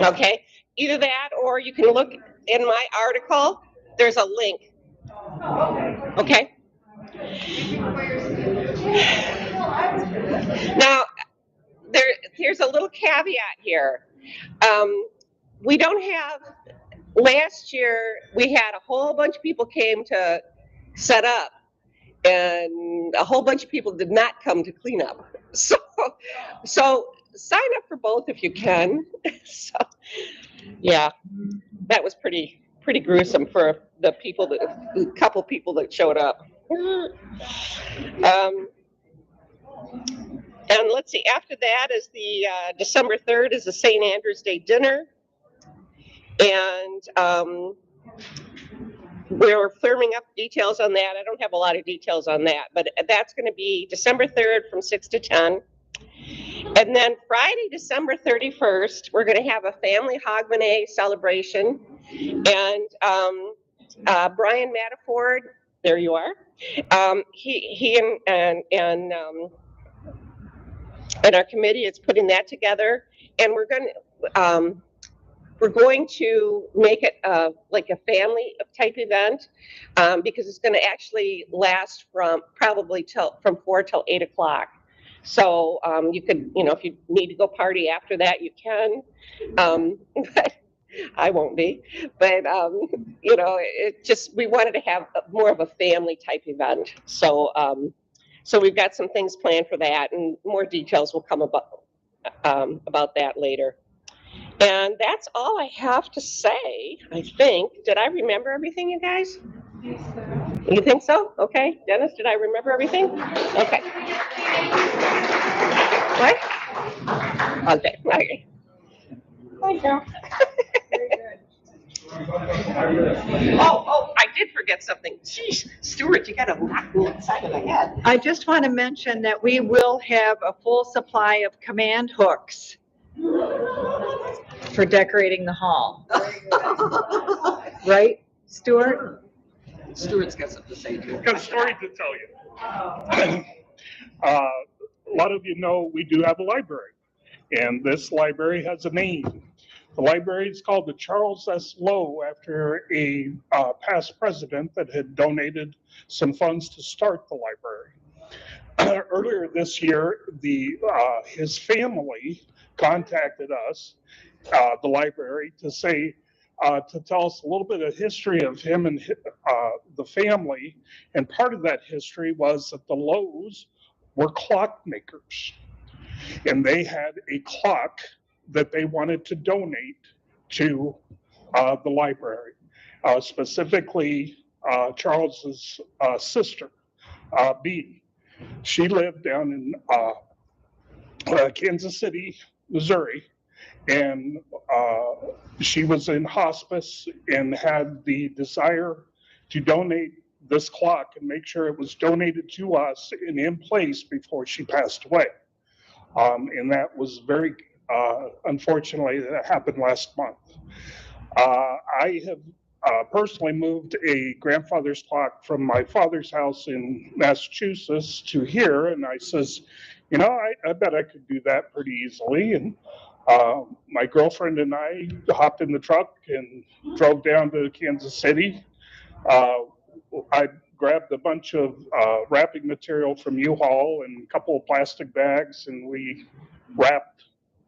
Okay? Either that or you can look in my article, there's a link. Okay? Now, here's a little caveat here. We don't have, last year we had a whole bunch of people came to set up and a whole bunch of people did not come to clean up. So sign up for both if you can. So, yeah, that was pretty gruesome for the couple people that showed up. And let's see, after that is the December 3rd is the St. Andrew's Day dinner. And we're firming up details on that. I don't have a lot of details on that, but that's going to be December 3rd from 6 to 10. And then Friday, December 31st, we're going to have a family Hogmanay celebration. And Brian Matterford, there you are. He and our committee is putting that together, and we're going to make it like a family type event, because it's going to actually last from probably from 4 till 8 o'clock. So you could, if you need to go party after that, you can. But I won't be. But we wanted to have more of a family type event. So we've got some things planned for that, and more details will come about that later. And that's all I have to say, I think. Did I remember everything, you guys? You think so? Okay. Dennis, did I remember everything? Okay. What? Okay. Hi, Carol. Oh, I did forget something. Jeez, Stuart, you got to knock me inside of the head. I just want to mention that we will have a full supply of command hooks for decorating the hall. Right, Stuart? Stuart's got something to say too. Got a story to tell you. A lot of you know we do have a library, and this library has a name. The library is called the Charles S. Lowe, after a past president that had donated some funds to start the library. Earlier this year, his family contacted us, the library, to tell us a little bit of history of him and the family. And part of that history was that the Lowes were clockmakers, and they had a clock that they wanted to donate to the library, specifically Charles's sister, Bee. She lived down in Kansas City, Missouri, and she was in hospice and had the desire to donate this clock and make sure it was donated to us and in place before she passed away. And that was very, unfortunately, that happened last month. I have personally moved a grandfather's clock from my father's house in Massachusetts to here, and I says, I bet I could do that pretty easily. And my girlfriend and I hopped in the truck and drove down to Kansas City. I grabbed a bunch of wrapping material from U-Haul and a couple of plastic bags, and we wrapped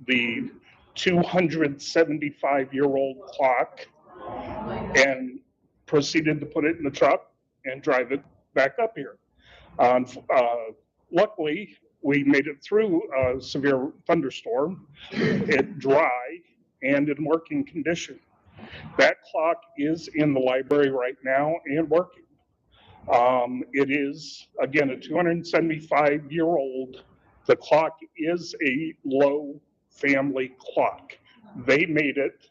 the 275-year-old clock and proceeded to put it in the truck and drive it back up here. Luckily, we made it through a severe thunderstorm, it dry and in working condition. That clock is in the library right now and working. It is, again, a 275-year-old. The clock is a Lowe family clock. They made it,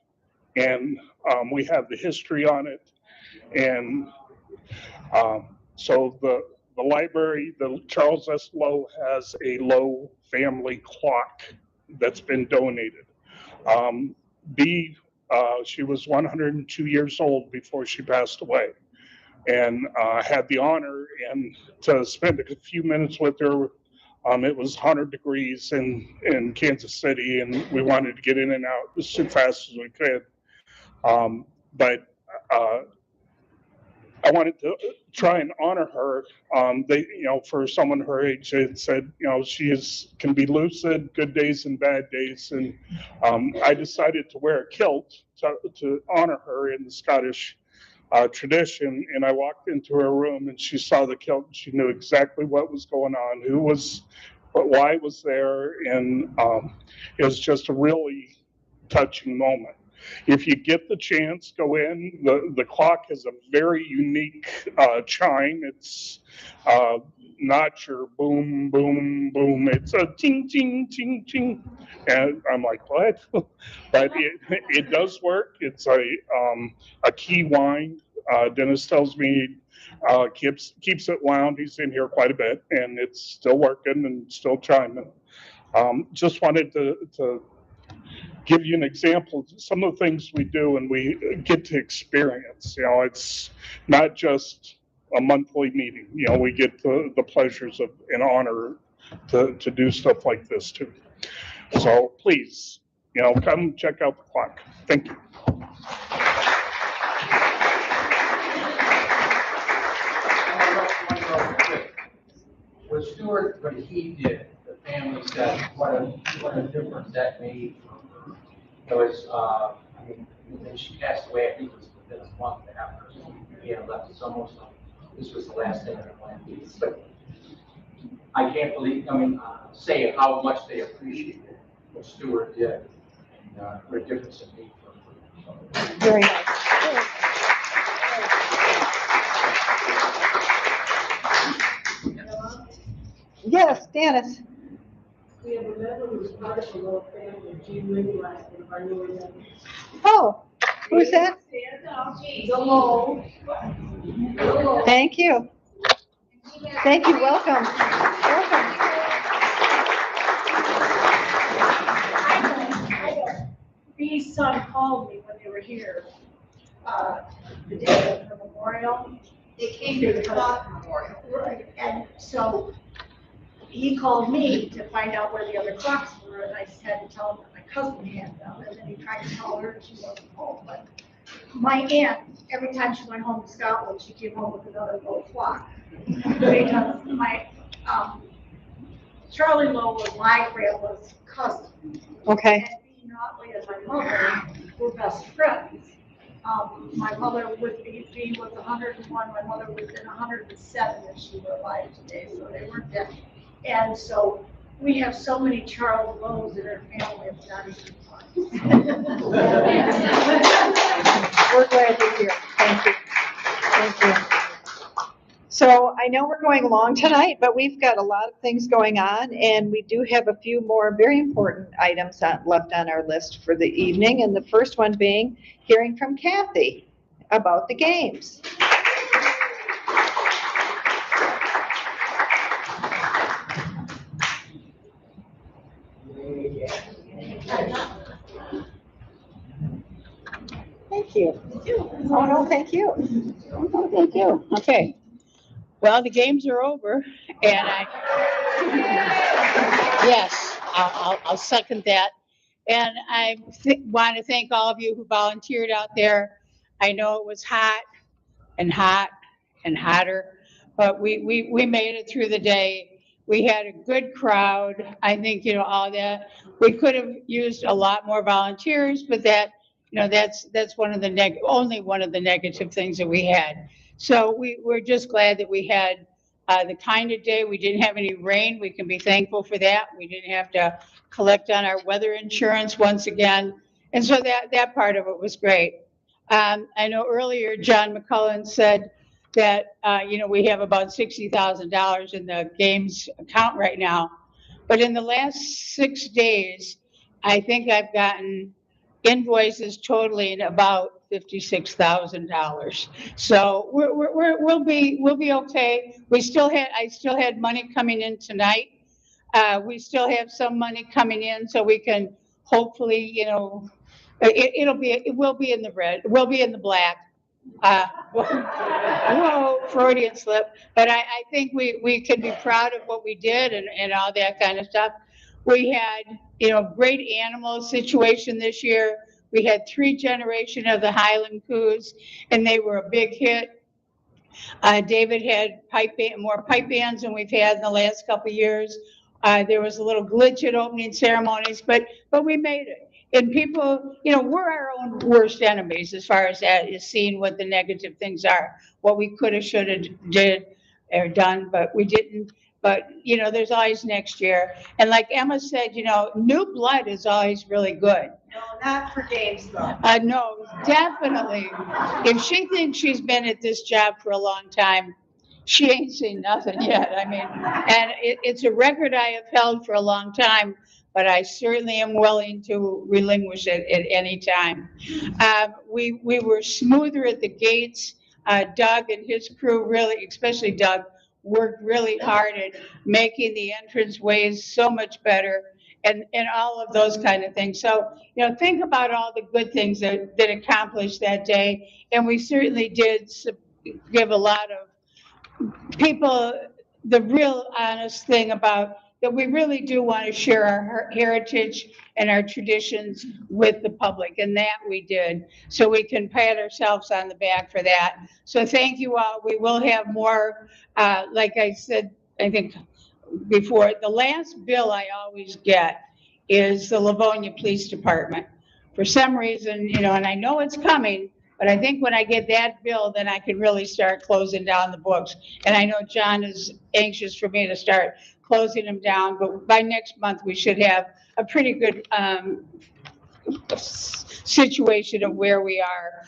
and we have the history on it. And so the library, the Charles S. Lowe, has a Lowe family clock that's been donated. She was 102 years old before she passed away, and had the honor and to spend a few minutes with her. It was 100 degrees in Kansas City, and we wanted to get in and out as fast as we could. But I wanted to try and honor her. For someone her age, it said, she can be lucid, good days and bad days. And I decided to wear a kilt to honor her in the Scottish tradition. And I walked into her room and she saw the kilt and she knew exactly what was going on, why it was there. And it was just a really touching moment. If you get the chance, go in. The clock has a very unique chime. It's not your boom, boom, boom. It's a ting, ting, ting, ting. And I'm like, what? But it does work. It's a key wind. Dennis tells me keeps it wound. He's in here quite a bit, and it's still working and still chiming. Just wanted to give you an example of some of the things we do and we get to experience. It's not just a monthly meeting. We get the pleasures of and honor to do stuff like this too. So please, come check out the clock. Thank you. With Stuart, what he did, the family said, what a difference that made. It was, when she passed away, I think it was within a month after he had left. It's almost like this was the last thing I wanted. But I can't believe, say how much they appreciated what Stuart did and what a difference it made for them. Very nice. Yes, Dennis. We have a member who's partial of family, Jean Lee, last name, our new member. Oh, who's that? Hello. Thank you. Thank you. Welcome. Welcome. Bee's son called me when they were here, the day of the memorial. They came to the clock memorial. Right, and so he called me to find out where the other clocks were, and I had to tell him that my cousin had them, and then he tried to tell her, and she wasn't home, but my aunt, every time she went home to Scotland, she came home with another gold clock. Because Charlie Lowe was my grandma's cousin. Okay. And Bee Notley and my mother were best friends. My mother Bee was 101, my mother was in 107 if she were alive today, so they weren't dead. And so we have so many Charles Lowe's in our family, it's not even fun. We're glad you're here. Thank you. Thank you. So I know we're going along tonight, but we've got a lot of things going on, and we do have a few more very important items left on our list for the evening, and the first one being hearing from Kathy about the games. Thank you. Oh, no, thank you. Oh, thank you. Okay. Well, the games are over, and I'll second that. And I want to thank all of you who volunteered out there. I know it was hot and hotter, but we made it through the day. We had a good crowd. I think, all that. We could have used a lot more volunteers, but that's one of the only one of the negative things that we had. So we're just glad that we had the kind of day. We didn't have any rain. We can be thankful for that. We didn't have to collect on our weather insurance once again. And so that part of it was great. I know earlier John McCullen said that, we have about $60,000 in the games account right now. But in the last 6 days, I think I've gotten invoices totaling about $56,000. So we'll be okay. I still had money coming in tonight. We still have some money coming in, so we can hopefully, it will be in the red. We'll be in the black. Whoa, Freudian slip. But I think we can be proud of what we did and all that kind of stuff. We had, great animal situation this year. We had 3 generations of the Highland Coos, and they were a big hit. David had more pipe bands than we've had in the last couple of years. There was a little glitch at opening ceremonies, but we made it. And people, we're our own worst enemies as far as that is seeing what the negative things are, what we could have, should have, did or done, but we didn't. But, there's always next year. And like Emma said, new blood is always really good. No, not for games though. No, definitely. If she thinks she's been at this job for a long time, she ain't seen nothing yet. I mean, and it's a record I have held for a long time, but I certainly am willing to relinquish it at any time. We were smoother at the gates. Doug and his crew really, especially Doug, worked really hard at making the entrance ways so much better. and all of those kind of things. So, think about all the good things that accomplished that day. And we certainly did give a lot of people the real honest thing about that we really do want to share our heritage and our traditions with the public, and that we did. So we can pat ourselves on the back for that. So thank you all. We will have more, like I said, I think before, the last bill I always get is the Livonia Police Department. For some reason, and I know it's coming, but I think when I get that bill, then I can really start closing down the books. And I know John is anxious for me to start closing them down, but by next month, we should have a pretty good situation of where we are.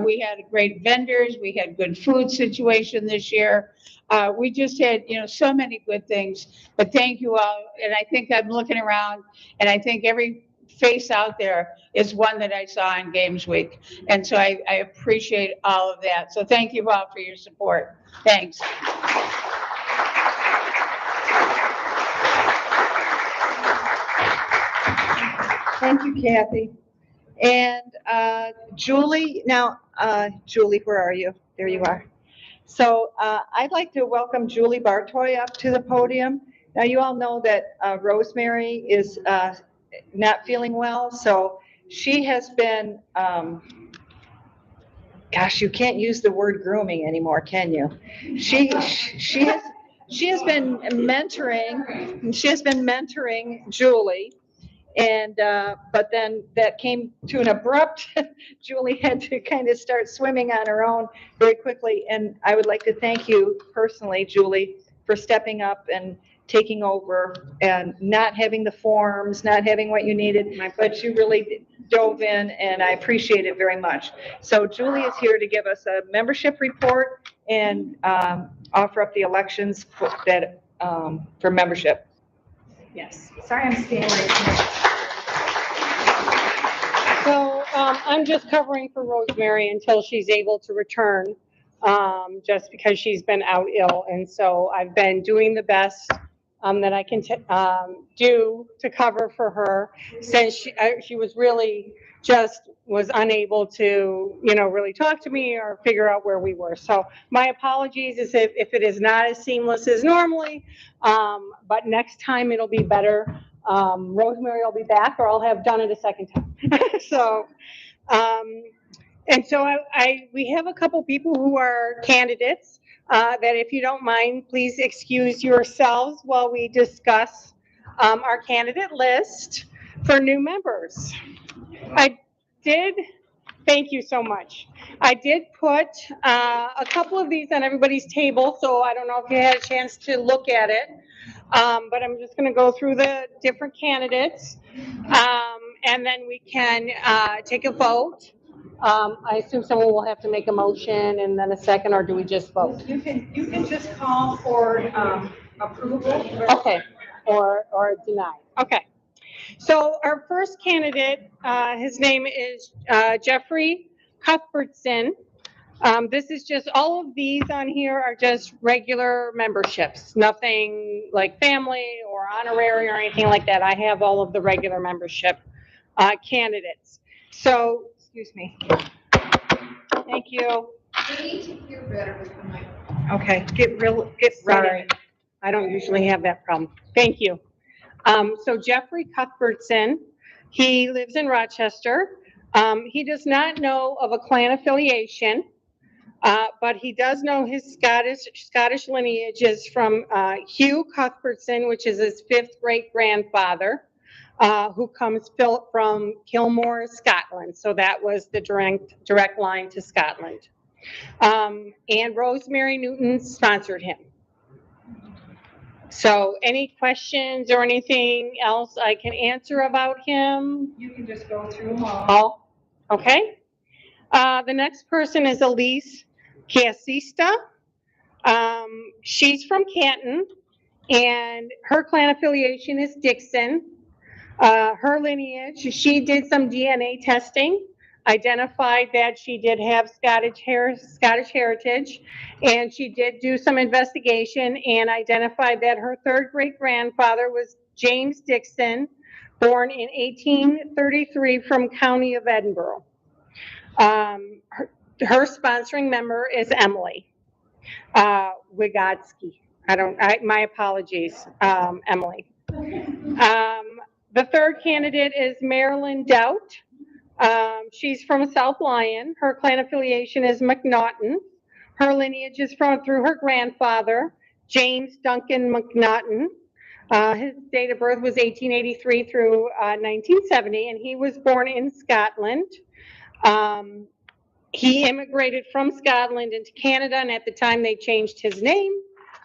We had great vendors. We had good food situation this year. We just had, so many good things. But thank you all. And I think I'm looking around, and I think every face out there is one that I saw in Games Week. And so I appreciate all of that. So thank you all for your support. Thanks. Thank you, Kathy. And Julie, now, Julie, where are you? There you are. So I'd like to welcome Julie Bartoy up to the podium. Now, you all know that Rosemary is not feeling well, so she has been, gosh, you can't use the word grooming anymore, can you? She has been mentoring Julie. And, but then that came to an abrupt, Julie had to kind of start swimming on her own very quickly. And I would like to thank you personally, Julie, for stepping up and taking over and not having the forms, not having what you needed, but you really dove in, and I appreciate it very much. So Julie is here to give us a membership report and offer up the elections for membership. Yes, sorry I'm staying right here. So I'm just covering for Rosemary until she's able to return, just because she's been out ill. And so I've been doing the best that I can do to cover for her, since she was really was unable to, really talk to me or figure out where we were. So my apologies if it is not as seamless as normally, but next time it'll be better. Rosemary will be back, or I'll have done it a second time. So, and so we have a couple people who are candidates, that if you don't mind, please excuse yourselves while we discuss our candidate list for new members. Thank you so much. I did put a couple of these on everybody's table, so I don't know if you had a chance to look at it, but I'm just going to go through the different candidates, and then we can take a vote. I assume someone will have to make a motion and then a second, or do we just vote? You can just call for approval. Okay, or deny. Okay. So our first candidate, his name is Jeffrey Cuthbertson. This is just, all of these on here are just regular memberships, nothing like family or honorary or anything like that. I have all of the regular membership candidates. So, excuse me. Thank you. Okay, get ready. Sorry, I don't usually have that problem. Thank you. So Jeffrey Cuthbertson, he lives in Rochester. He does not know of a clan affiliation, but he does know his Scottish lineage is from Hugh Cuthbertson, which is his 5th great-grandfather, who comes from Kilmore, Scotland. So that was the direct line to Scotland. And Rosemary Newton sponsored him. So any questions or anything else I can answer about him? You can just go through them all. Okay. The next person is Elise Casista. She's from Canton, and her clan affiliation is Dixon. Her lineage, she did some DNA testing, identified that she did have Scottish heritage, and she did do some investigation and identified that her 3rd great-grandfather was James Dixon, born in 1833 from County of Edinburgh. Her sponsoring member is Emily Wygotsky. My apologies, Emily. The third candidate is Marilyn Doubt. She's from South Lyon. Her clan affiliation is McNaughton. Her lineage is through her grandfather, James Duncan McNaughton. His date of birth was 1883 through 1970, and he was born in Scotland. He immigrated from Scotland into Canada, and at the time they changed his name,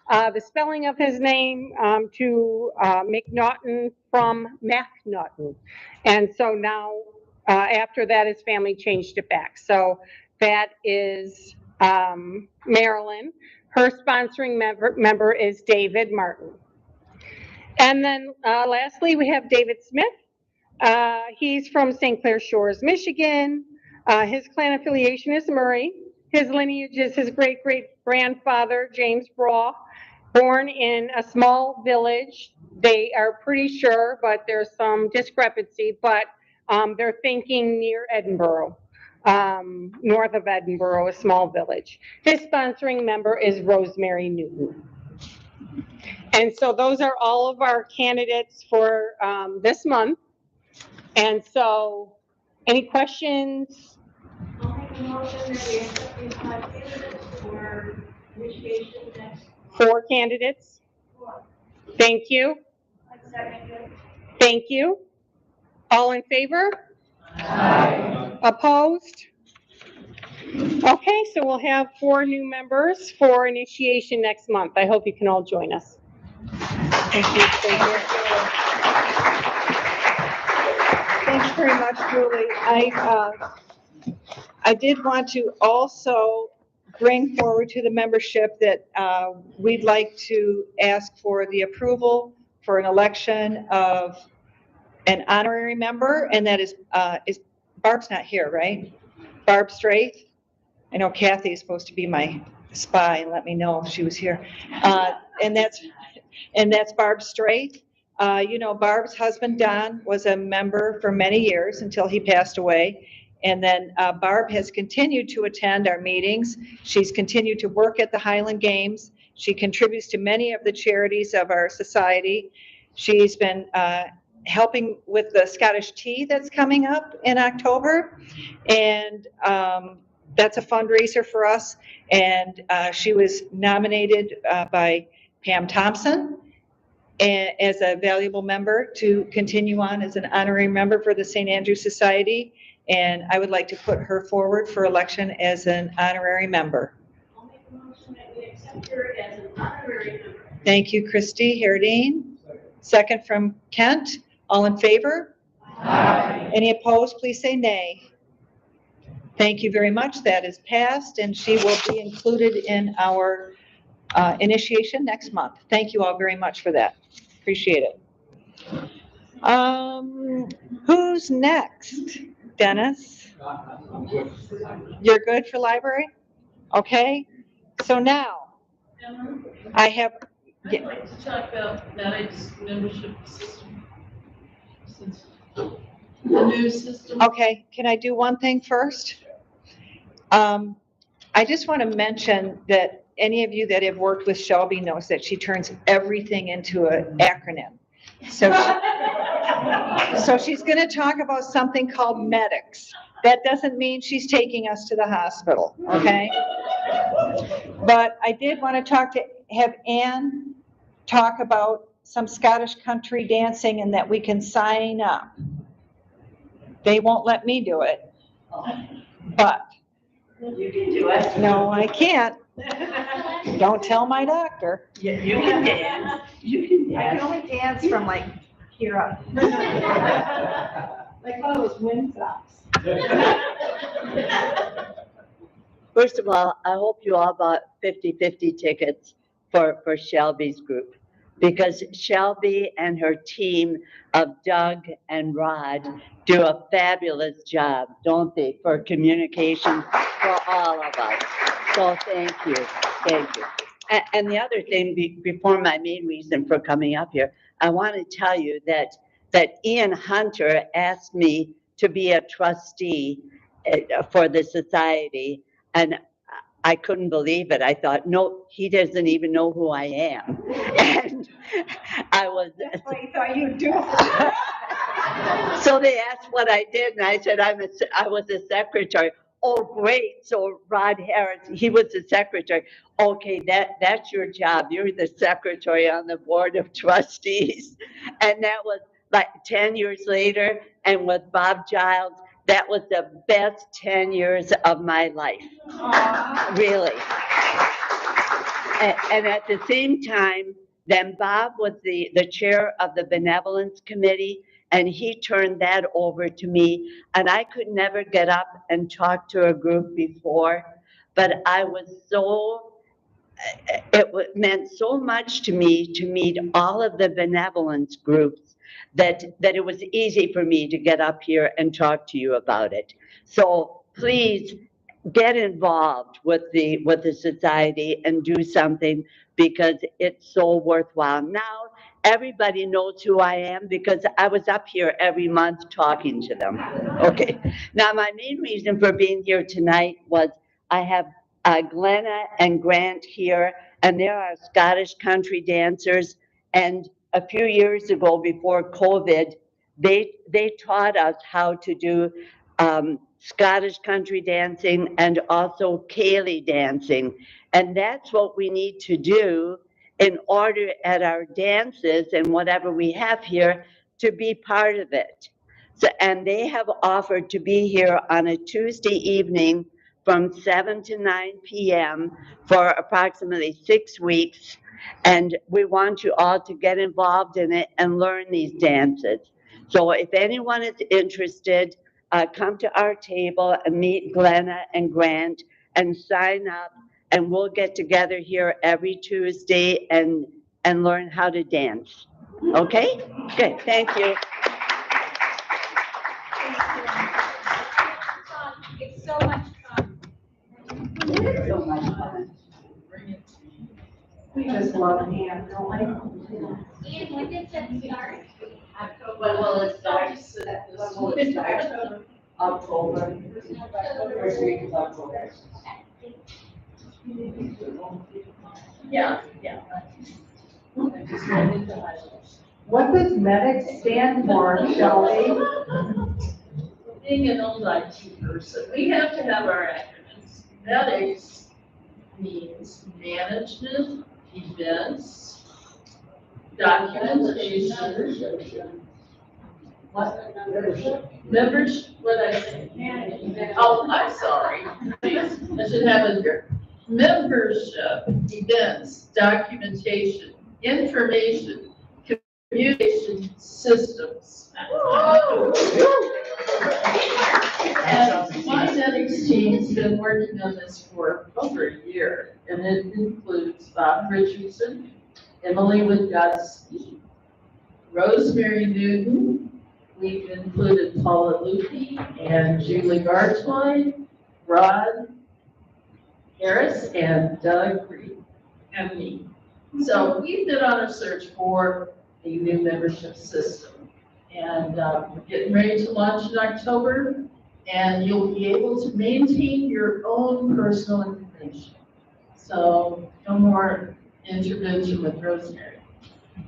the spelling of his name, to McNaughton from MacNaughton. And so now, after that, his family changed it back. So that is Marilyn. Her sponsoring member is David Martin. And then lastly, we have David Smith. He's from St. Clair Shores, Michigan. His clan affiliation is Murray. His lineage is his great-great-grandfather, James Braw, born in a small village. They are pretty sure, but there's some discrepancy, but they're thinking near Edinburgh, north of Edinburgh, a small village. His sponsoring member is Rosemary Newton. And so those are all of our candidates for this month. And so, any questions? I'll make a motion that we accept these 5 candidates for initiation next. 4 candidates. 4. Thank you. Second. Thank you. All in favor? Aye. Opposed? Okay, so we'll have 4 new members for initiation next month. I hope you can all join us. Thank you. Thank you. Thanks very much, Julie. I did want to also bring forward to the membership that we'd like to ask for the approval for an election of an honorary member, and that is Barb's not here, right? Barb Straith. I know Kathy is supposed to be my spy and let me know if she was here. And that's Barb Straith. You know, Barb's husband, Don, was a member for many years until he passed away. And then Barb has continued to attend our meetings. She's continued to work at the Highland Games. She contributes to many of the charities of our society. She's been helping with the Scottish tea that's coming up in October. And that's a fundraiser for us. And she was nominated by Pam Thompson as a valuable member to continue on as an honorary member for the St. Andrew Society. And I would like to put her forward for election as an honorary member. I'll make a motion that we accept her as an honorary member. Thank you, Christy Herdine. Second from Kent. All in favor? Aye. Any opposed, please say nay. Thank you very much. That is passed, and she will be included in our initiation next month. Thank you all very much for that. Appreciate it. Who's next? Dennis? You're good for library? Okay. So now, I have... I'd like to talk about Maddie's membership system. The new system. Okay, can I do one thing first? I just want to mention that any of you that have worked with Shelby knows that she turns everything into an acronym. So she's going to talk about something called medics. That doesn't mean she's taking us to the hospital, okay? But I did want to have Anne talk about some Scottish country dancing and that we can sign up. They won't let me do it, but. You can do it. No, I can't. Don't tell my doctor. You can dance. You can dance. I can only dance from like here up. Like one of those wind socks. First of all, I hope you all bought 50-50 tickets for Shelby's group, because Shelby and her team of Doug and Rod do a fabulous job, don't they, for communication for all of us. So thank you. And the other thing, before my main reason for coming up here, I want to tell you that that Ian Hunter asked me to be a trustee for the society. And I couldn't believe it. I thought, no, he doesn't even know who I am. And I was. That's what he thought you'd do. So they asked what I did, and I said I was a secretary. Oh, great. So Rod Harris, he was the secretary. Okay, that's your job. You're the secretary on the board of trustees. And that was like 10 years later. And with Bob Giles, that was the best 10 years of my life. Really. And at the same time, then Bob was the chair of the benevolence committee, and he turned that over to me. And I could never get up and talk to a group before, but I was so, meant so much to me to meet all of the benevolence groups that it was easy for me to get up here and talk to you about it. So please get involved with the society and do something, because it's so worthwhile. Now everybody knows who I am because I was up here every month talking to them. Okay. Now my main reason for being here tonight was I have Glenna and Grant here, and they are Scottish country dancers. And a few years ago, before COVID, they taught us how to do Scottish country dancing and also Cayley dancing. And that's what we need to do in order at our dances and whatever we have here to be part of it. So, and they have offered to be here on a Tuesday evening from 7 to 9 p.m. for approximately 6 weeks. And we want you all to get involved in it and learn these dances. So if anyone is interested, come to our table and meet Glenna and Grant and sign up, and we'll get together here every Tuesday and learn how to dance. Okay? Good, thank you. It's so much fun. It's so much fun. We just love Ian, don't we? Ian, when did it start? October, well, it starts. October. First week of October. Yeah. What does medic stand for, Shelley? Being an old IT person, we have to have our acronyms. Medics means management, events, documentation. What? Membership, what did I say? Oh, I'm sorry. Please, I should have it here. Membership, events, documentation, information, communication systems. And my medics team's been working on this for over a year, and it includes Bob Richardson, Emily Witkowski, Rosemary Newton. We've included Paula Lupi and Julie Gartwine, Rod Harris, and Doug Reed, and me. So we've been on a search for a new membership system. And we're getting ready to launch in October, and you'll be able to maintain your own personal information. So no more intervention with Rosemary.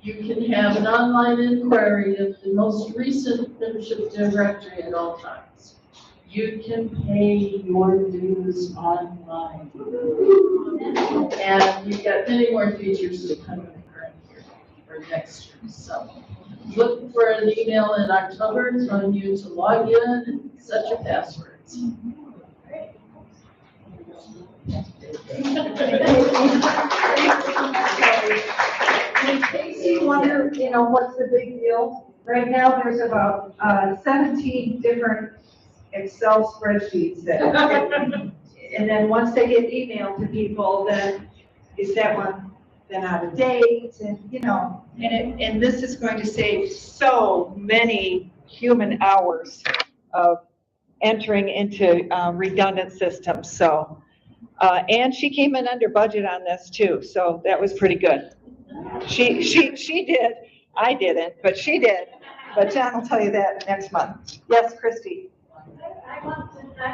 You can have an online inquiry of the most recent membership directory at all times. You can pay your dues online. And you've got many more features that come in the current year or next year. So look for an email in October telling you to log in and set your passwords. In case you wonder, what's the big deal? Right now, there's about 17 different Excel spreadsheets that, and then once they get emailed to people, then is that one then out of date, and And this is going to save so many human hours of entering into redundant systems. So, and she came in under budget on this too, so that was pretty good. She did. I didn't, but she did. But John will tell you that next month. Yes, Christy? I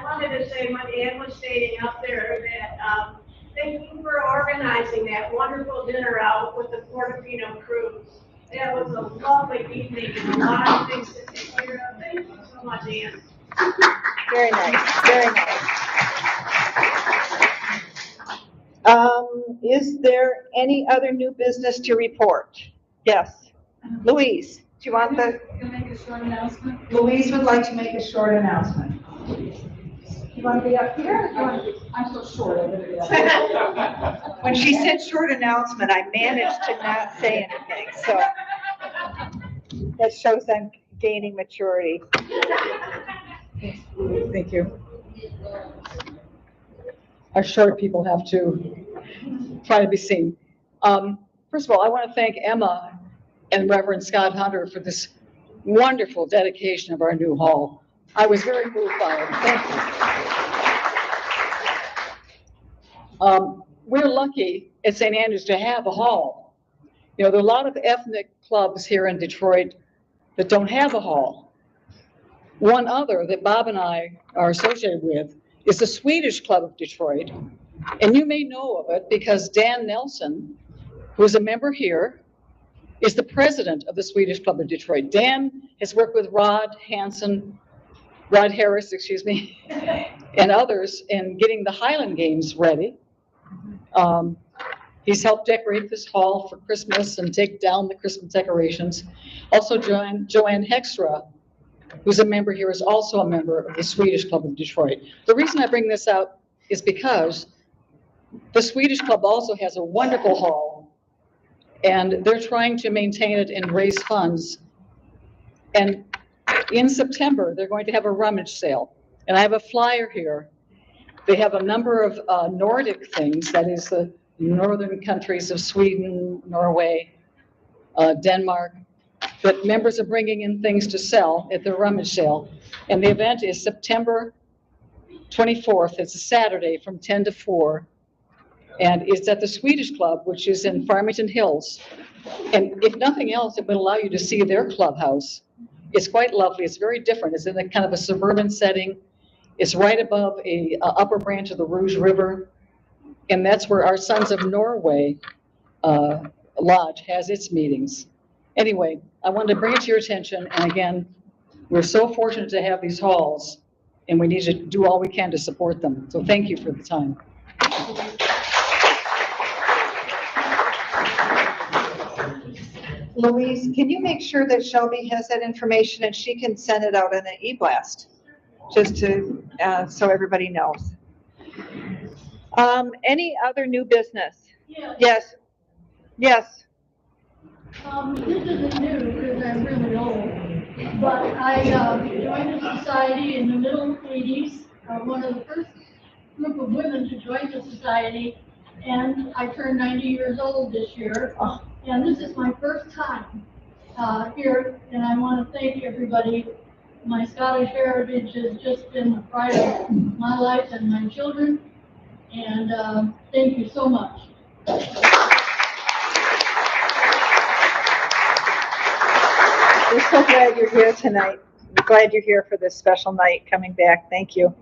wanted to say, when Ann was stating up there that, thank you for organizing that wonderful dinner out with the Portofino cruise. That was a lovely evening and a lot of things to take care of. Thank you so much, Ann. Very nice, very nice. Is there any other new business to report? Yes. Louise, do you want the? Can I make a short announcement? Louise would like to make a short announcement. You want to be up here? I'm so short, I better be up here. When she said short announcement, I managed to not say anything, so that shows I'm gaining maturity. Thank you. Our short people have to try to be seen. First of all, I want to thank Emma and Reverend Scott Hunter for this wonderful dedication of our new hall. I was very moved by it. Thank you. We're lucky at St. Andrews to have a hall. You know, there are a lot of ethnic clubs here in Detroit that don't have a hall. One other that Bob and I are associated with is the Swedish Club of Detroit. And you may know of it because Dan Nelson, who is a member here, is the president of the Swedish Club of Detroit. Dan has worked with Rod Harris, and others in getting the Highland Games ready. He's helped decorate this hall for Christmas and take down the Christmas decorations. Also, Joanne Hextra, who's a member here, is also a member of the Swedish Club of Detroit. The reason I bring this up is because the Swedish Club also has a wonderful hall, and they're trying to maintain it and raise funds. And in September, they're going to have a rummage sale. And I have a flyer here. They have a number of Nordic things, that is the northern countries of Sweden, Norway, Denmark, that members are bringing in things to sell at their rummage sale. And the event is September 24th. It's a Saturday from 10 to 4. And it's at the Swedish Club, which is in Farmington Hills. And if nothing else, it would allow you to see their clubhouse. It's quite lovely. It's very different. It's in a kind of a suburban setting. It's right above a upper branch of the Rouge River. And that's where our Sons of Norway Lodge has its meetings. Anyway, I wanted to bring it to your attention. And again, we're so fortunate to have these halls, and we need to do all we can to support them. So thank you for the time. Louise, can you make sure that Shelby has that information and she can send it out in an e-blast? Just to, so everybody knows. Any other new business? Yeah. Yes. Yes. This isn't new because I'm really old, but I joined the society in the middle 80s, one of the first group of women to join the society, and I turned 90 years old this year. And this is my first time here, and I want to thank everybody. My Scottish heritage has just been the pride of my life and my children, and thank you so much. We're so glad you're here tonight. We're glad you're here for this special night coming back. Thank you.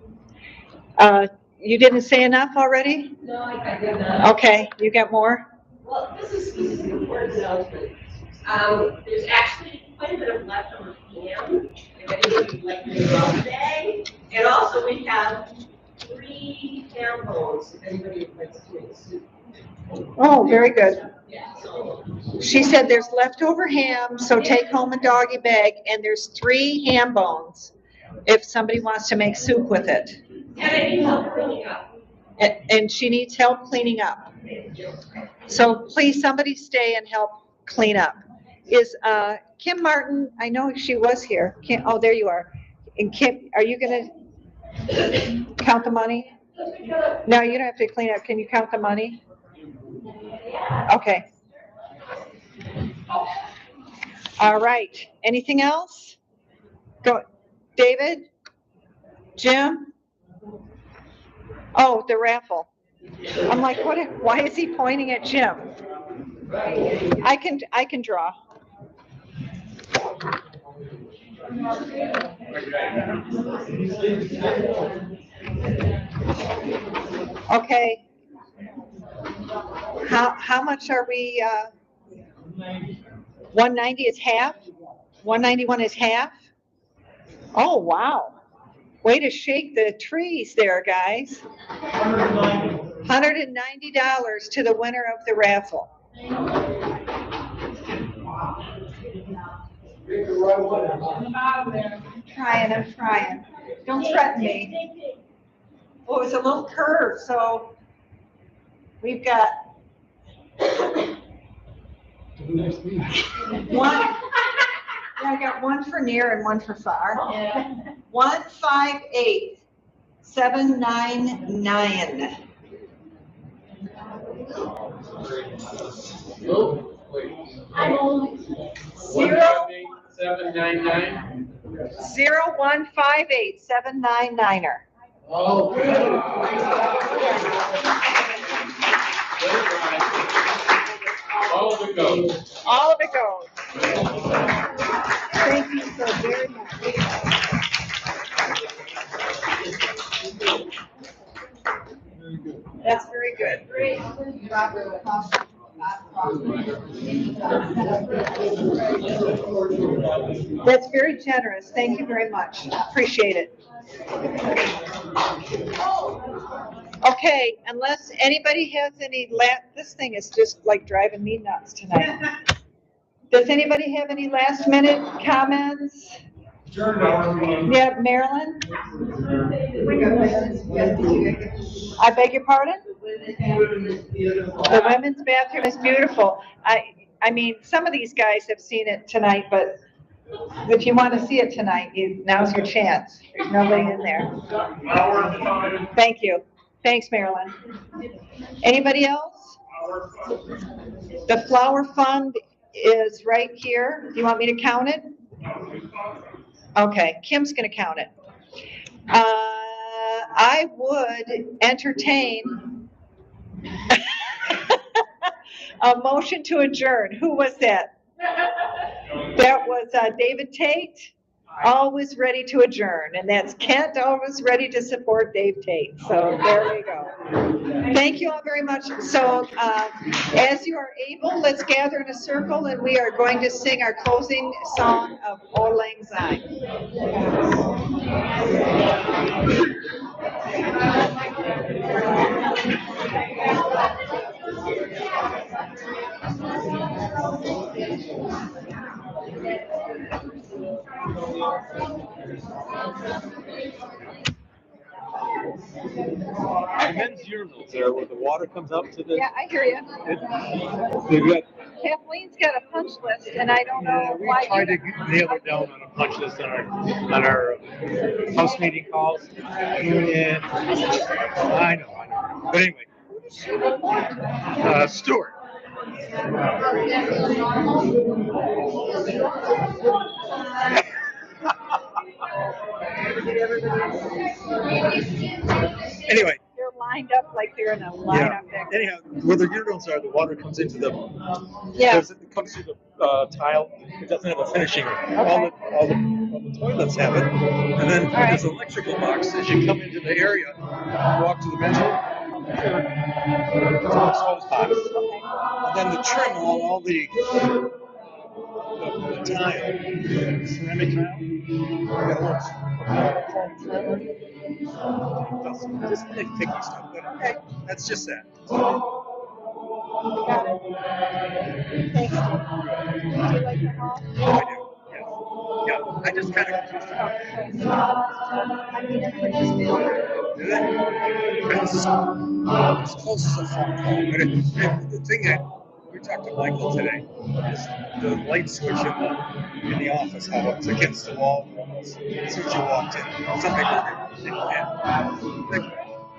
You didn't say enough already? No, I did not. Okay, you got more? Well, this is an important announcement. There's actually quite a bit of leftover ham, if anybody would like to go today. And also we have 3 ham bones, if anybody would like to make soup. Oh, very good. Yeah, so. She said there's leftover ham, so take home a doggy bag, and there's 3 ham bones if somebody wants to make soup with it. And I need help cleaning up. And she needs help cleaning up. So please, somebody stay and help clean up. Is Kim Martin, I know she was here. Kim, oh, there you are. And Kim, are you going to count the money? No, you don't have to clean up. Can you count the money? Okay. All right. Anything else? Go. David? Jim? Oh, the raffle. I'm like, why is he pointing at Jim? I can draw. Okay. How much are we, 190 is half? 191 is half? Oh, wow. Way to shake the trees there, guys. $190 to the winner of the raffle. I'm trying. Don't threaten me. Oh, it's a little curve, so we've got one. Yeah, I got one for near and one for far. 158799. I'm only. 799. 0158799er. Oh. All of it goes. All of it goes. Thank you so very much. That's very good. That's very generous. Thank you very much. Appreciate it. Okay, unless anybody has any this thing is just like driving me nuts tonight. Does anybody have any last minute comments? Yeah, Marilyn? I beg your pardon? The women's bathroom is beautiful. I mean, some of these guys have seen it tonight, but if you want to see it tonight, now's your chance. There's nobody in there. Thank you. Thanks, Marilyn. Anybody else? The flower fund is right here. Do you want me to count it? Okay, Kim's going to count it. I would entertain a motion to adjourn. Who was that? That was David Tate, always ready to adjourn. And that's Kent, always ready to support Dave Tate. So there we go. Thank you all very much. So as you are able, let's gather in a circle and we are going to sing our closing song of Auld Lang Syne. The men's urinals there where the water comes up to the. Yeah, I hear you. They've got. Kathleen's got a punch list, and I don't know We why. tried to nail it down on a punch list on our house meeting calls. And I know. But anyway, Stuart. Anyway. They're lined up like they're in a lineup there. Anyhow, where the urinals are, the water comes into the. Yeah. It comes through the tile. It doesn't have a finishing. Okay. All the toilets have it, and then there's an electrical box as you come into the area. Walk to the men's room. Hose box, and then the trim along all the tile, ceramic tile. Just nitpicky stuff, but okay, that's just that. Got it. Thanks. Do you like the hall? I do. Yeah. I just kind of confused it. I mean, everybody just feels it. It's close as a phone call. But the thing that we talked to Michael today is the light switch in the office, how it's against the wall as soon as you walked in. Some people didn't have.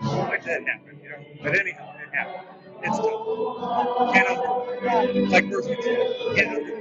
Like that happened, you know. But anyhow, it happened. It's tough. Can't undo it. Like birth control. Can't undo it.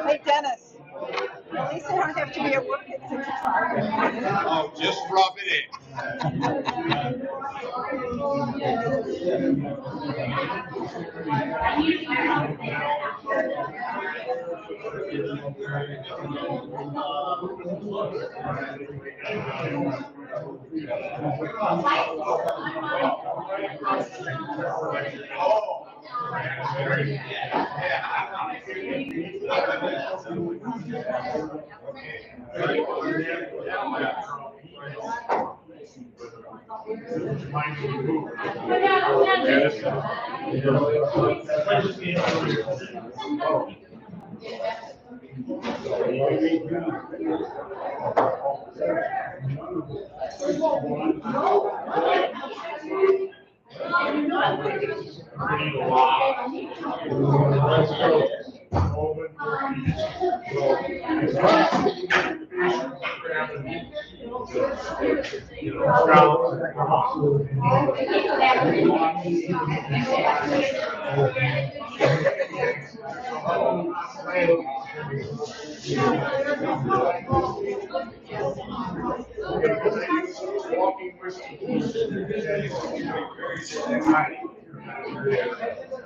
Hey, Dennis, at least I don't have to be at work at 6 o'clock. Oh, just rub it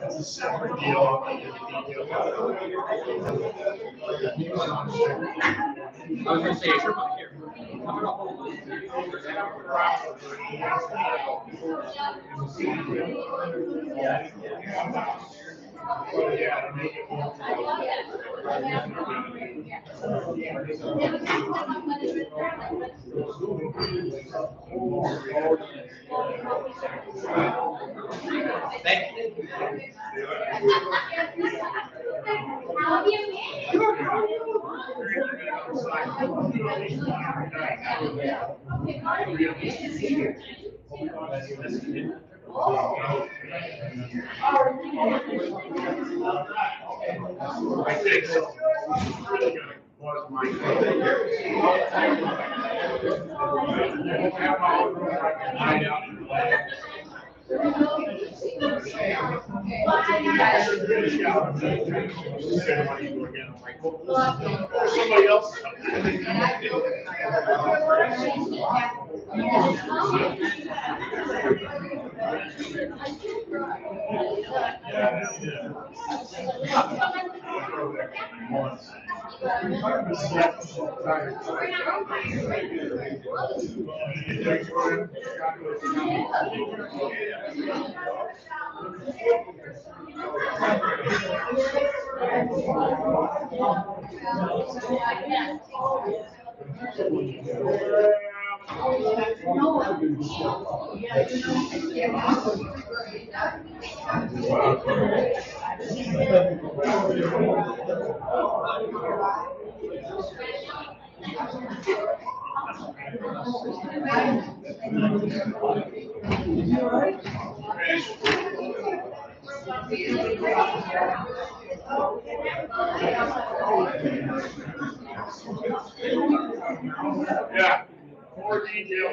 That's a separate deal. I was gonna say, it's right here. Somebody else. Yeah, more detail.